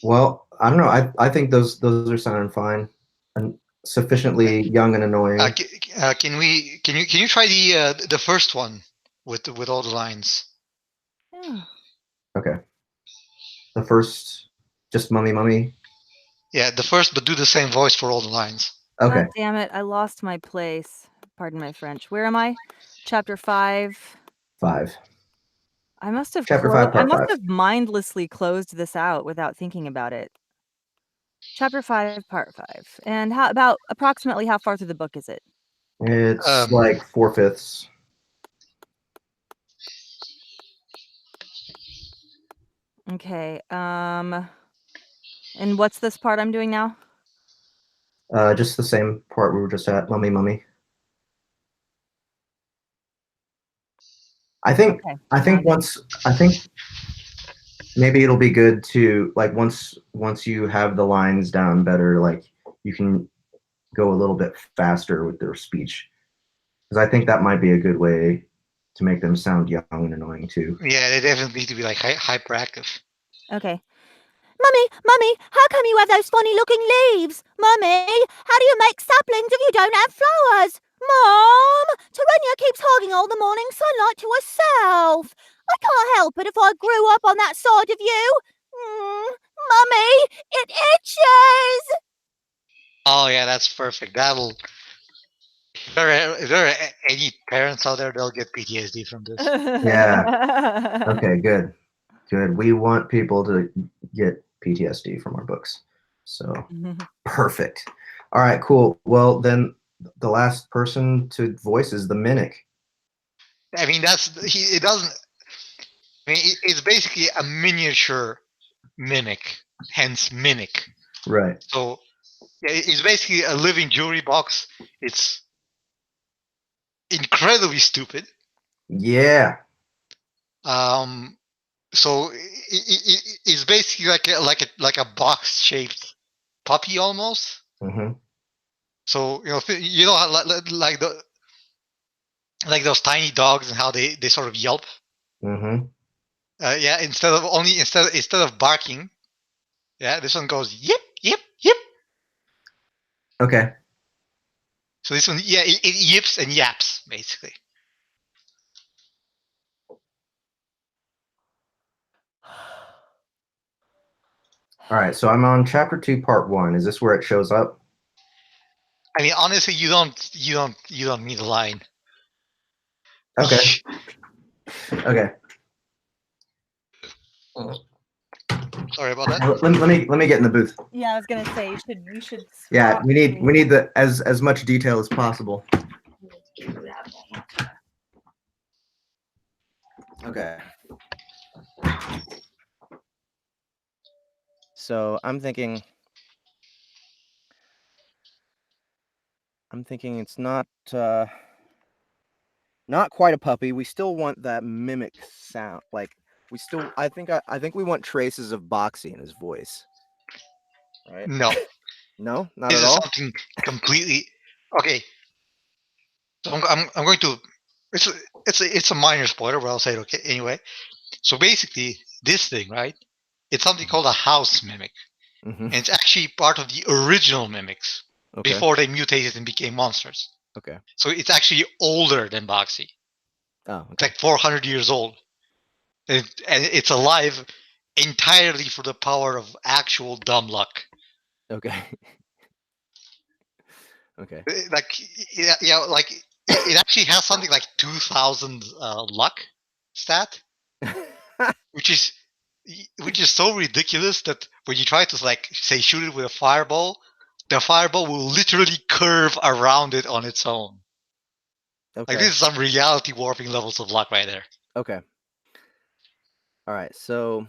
Well, I don't know. I think those are sounding fine and sufficiently young and annoying. Can you try the first one with all the lines? Yeah. Okay. The first, just mummy. Yeah, the first, but do the same voice for all the lines. Okay. God damn it! I lost my place. Pardon my French. Where am I? Chapter 5. 5. I must have Chapter 5, part 5. mindlessly closed this out without thinking about it. Chapter 5, part 5. And approximately how far through the book is it? It's like 4/5. Okay. And what's this part I'm doing now? Just the same part we were just at, mummy. I think maybe it'll be good to, like, once you have the lines down better, like, you can go a little bit faster with their speech, because I think that might be a good way to make them sound young and annoying too. Yeah, they definitely need to be like hyperactive. Okay. Mummy, how come you have those funny-looking leaves? Mummy, how do you make saplings if you don't have flowers? Mom, Torinia keeps hogging all the morning sunlight to herself. I can't help it if I grew up on that side of you. Mummy, it itches! Oh yeah, that's perfect. That'll. If there are any parents out there, they'll get PTSD from this. Yeah. Okay, good. Good. We want people to get PTSD from our books. So perfect. All right, cool. Well, then the last person to voice is the Minik. I mean, it doesn't. I mean, it's basically a miniature mimic, hence Minik. Right. So yeah, it's basically a living jewelry box. It's incredibly stupid. Yeah. So it's basically like a box shaped puppy almost. Mm-hmm. So how, like those tiny dogs and how they sort of yelp. Mm-hmm. Yeah, instead of barking, yeah, this one goes yip yip yip. Okay. So this one, yeah, it yips and yaps basically. All right, so I'm on chapter 2, part 1. Is this where it shows up? I mean, honestly, you don't need a line. Okay. Okay. Sorry about that. Let me get in the booth. Yeah, I was gonna say you should. Yeah, we need the as much detail as possible. Okay. So I'm thinking it's not quite a puppy. We still want that mimic sound. Like I think we want traces of Boxy in his voice. Right? No, No, not this at is all. something completely okay. So I'm going to. It's a minor spoiler, but I'll say it okay anyway. So basically, this thing, right? It's something called a house mimic, Mm-hmm. and it's actually part of the original mimics before they mutated and became monsters. Okay. So it's actually older than Boxy. Oh, okay. It's like 400 years old, and it's alive entirely for the power of actual dumb luck. Okay. Okay. Like yeah, like it actually has something like 2,000 luck stat, which is so ridiculous that when you try to like say shoot it with a fireball, the fireball will literally curve around it on its own. Okay. Like this is some reality warping levels of luck right there. Okay. All right. So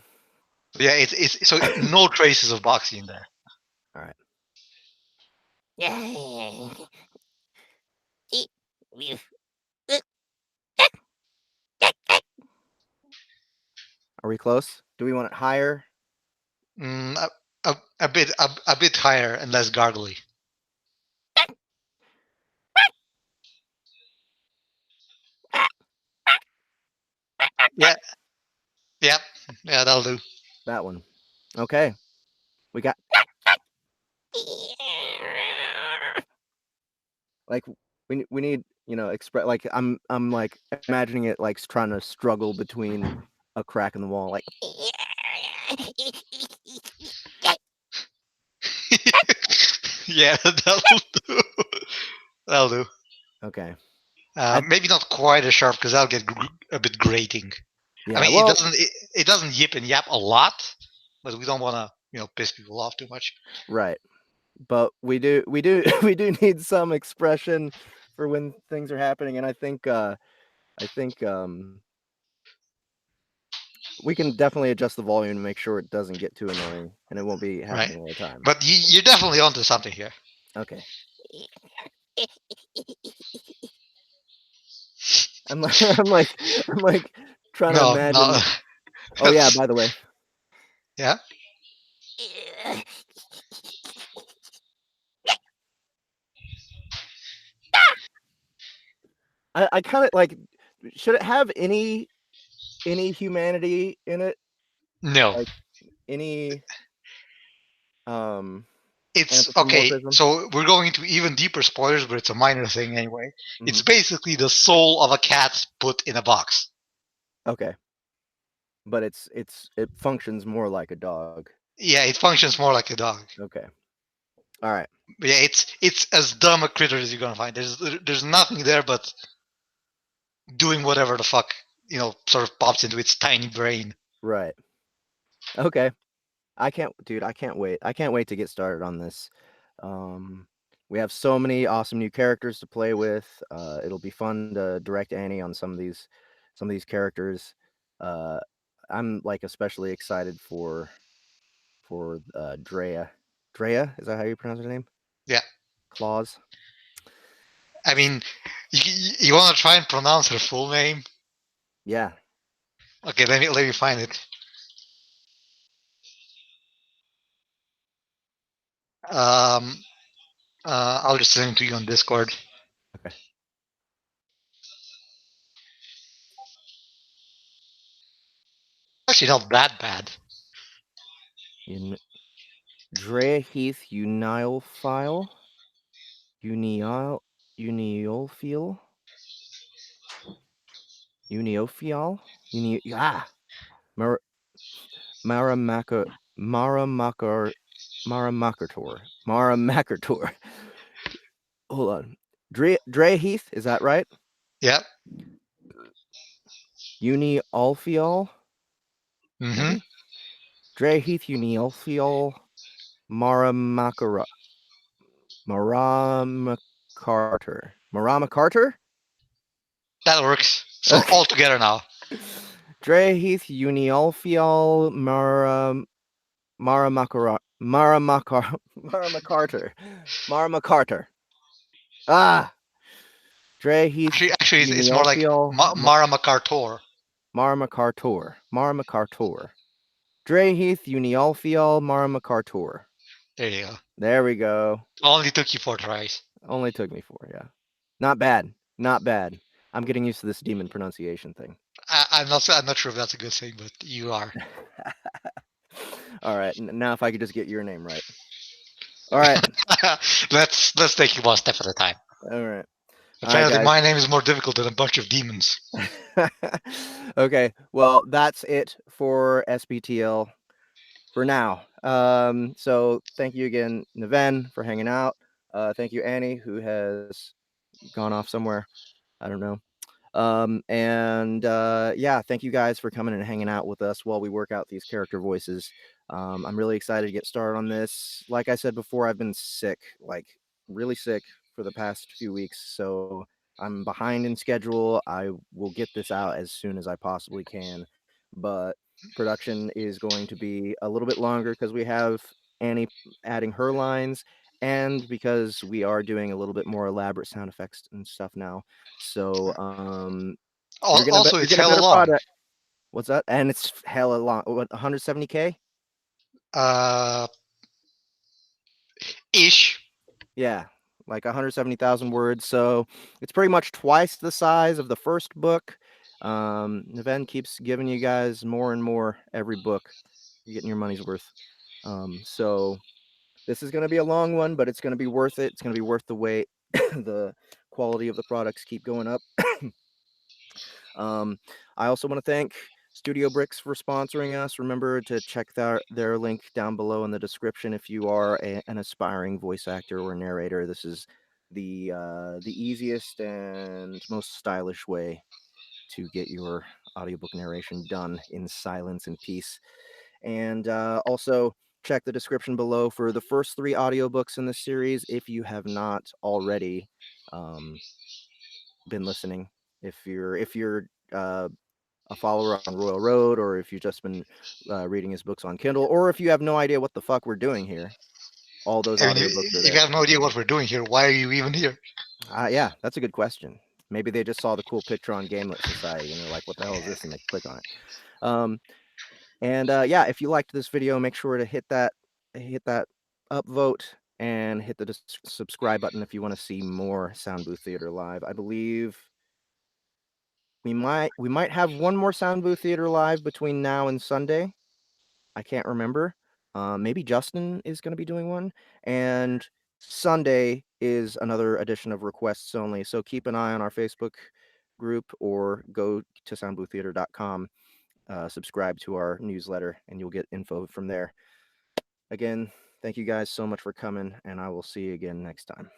yeah, it's so no traces of Boxy in there. All right. Are we close? Do we want it higher? A bit higher and less gargly. Yeah. Yep. Yeah, that'll do. That one. Okay. We got like we need, express like I'm like imagining it like trying to struggle between a crack in the wall like Yeah, that'll do. That'll do. Okay. Maybe not quite as sharp because that'll get a bit grating. Yeah, I mean, well, it doesn't yip and yap a lot, but we don't want to piss people off too much. Right. But we do we do need some expression for when things are happening, and I think we can definitely adjust the volume to make sure it doesn't get too annoying, and it won't be happening all the time. But you're definitely onto something here. Okay. I'm like trying to imagine. No. Oh yeah, by the way. Yeah. I kind of like. Should it have any humanity in it? No. Like any. It's okay. So we're going into even deeper spoilers, but it's a minor thing anyway. Mm-hmm. It's basically the soul of a cat put in a box. Okay. But it functions more like a dog. Yeah, it functions more like a dog. Okay. All right. But yeah, it's as dumb a critter as you're gonna find. There's nothing there but doing whatever the fuck, sort of pops into its tiny brain. Right. Okay. I can't wait. I can't wait to get started on this. We have so many awesome new characters to play with. It'll be fun to direct Annie on some of these characters. I'm like especially excited for Draya. Draya, is that how you pronounce her name? Yeah. Claus. I mean, you want to try and pronounce her full name? Yeah. Okay, let me find it. I'll just send it to you on Discord. Okay. Actually, not that bad. Draya Heath Uniophile. Uniophile. Uniophile. Maramacator. Hold on. Draya Heath, is that right? Yeah. Uniolfiol. Mm-hmm. Draya Heath Uniolfiol. Marama Carter. That works. So Okay. all together now. Draya Heath Uniolfiol Marama Carter. Ah. Draya Heath. Actually, it's more like Mara McCartor. Marama Cartor. Draya Heath Uniolfiol Marama Cartor. There you go. There we go. Only took you 4 tries. Only took me 4, yeah. Not bad. Not bad. I'm getting used to this demon pronunciation thing. I'm not sure if that's a good thing, but you are. All right. Now if I could just get your name right. All right. let's take it one step at a time. All right. Apparently, my name is more difficult than a bunch of demons. Okay. Well, that's it for SBTL for now. So thank you again, Neven, for hanging out. Thank you, Annie, who has gone off somewhere. I don't know. Yeah, thank you guys for coming and hanging out with us while we work out these character voices. I'm really excited to get started on this. Like I said before, I've been sick, like really sick for the past few weeks, so I'm behind in schedule. I will get this out as soon as I possibly can, but production is going to be a little bit longer because we have Annie adding her lines and because we are doing a little bit more elaborate sound effects and stuff now. So Also, it's hella long. Product. What's that? And it's hella long. What, 170K? Ish. Yeah, like 170,000 words. So it's pretty much twice the size of the first book. Neven keeps giving you guys more and more every book. You're getting your money's worth. So this is going to be a long one, but it's going to be worth it. It's going to be worth the wait. The quality of the products keep going up. I also want to thank Studio Bricks for sponsoring us. Remember to check their link down below in the description if you are an aspiring voice actor or narrator. This is the easiest and most stylish way to get your audiobook narration done in silence and peace. And also check the description below for the first 3 audiobooks in this series if you have not already been listening. If you're a follower on Royal Road, or if you've just been reading his books on Kindle, or if you have no idea what the fuck we're doing here, all those audiobooks are there. If you have no idea what we're doing here, why are you even here? Yeah, that's a good question. Maybe they just saw the cool picture on Gamelet Society and they're like, what the hell is this? And they click on it. Yeah, if you liked this video, make sure to hit that upvote and hit the subscribe button if you want to see more Sound Booth Theater live. I believe we might have one more Sound Booth Theater live between now and Sunday. I can't remember. Maybe Justin is going to be doing one, and Sunday is another edition of Requests Only. So keep an eye on our Facebook group or go to soundbooththeater.com subscribe to our newsletter, and you'll get info from there. Again, thank you guys so much for coming, and I will see you again next time.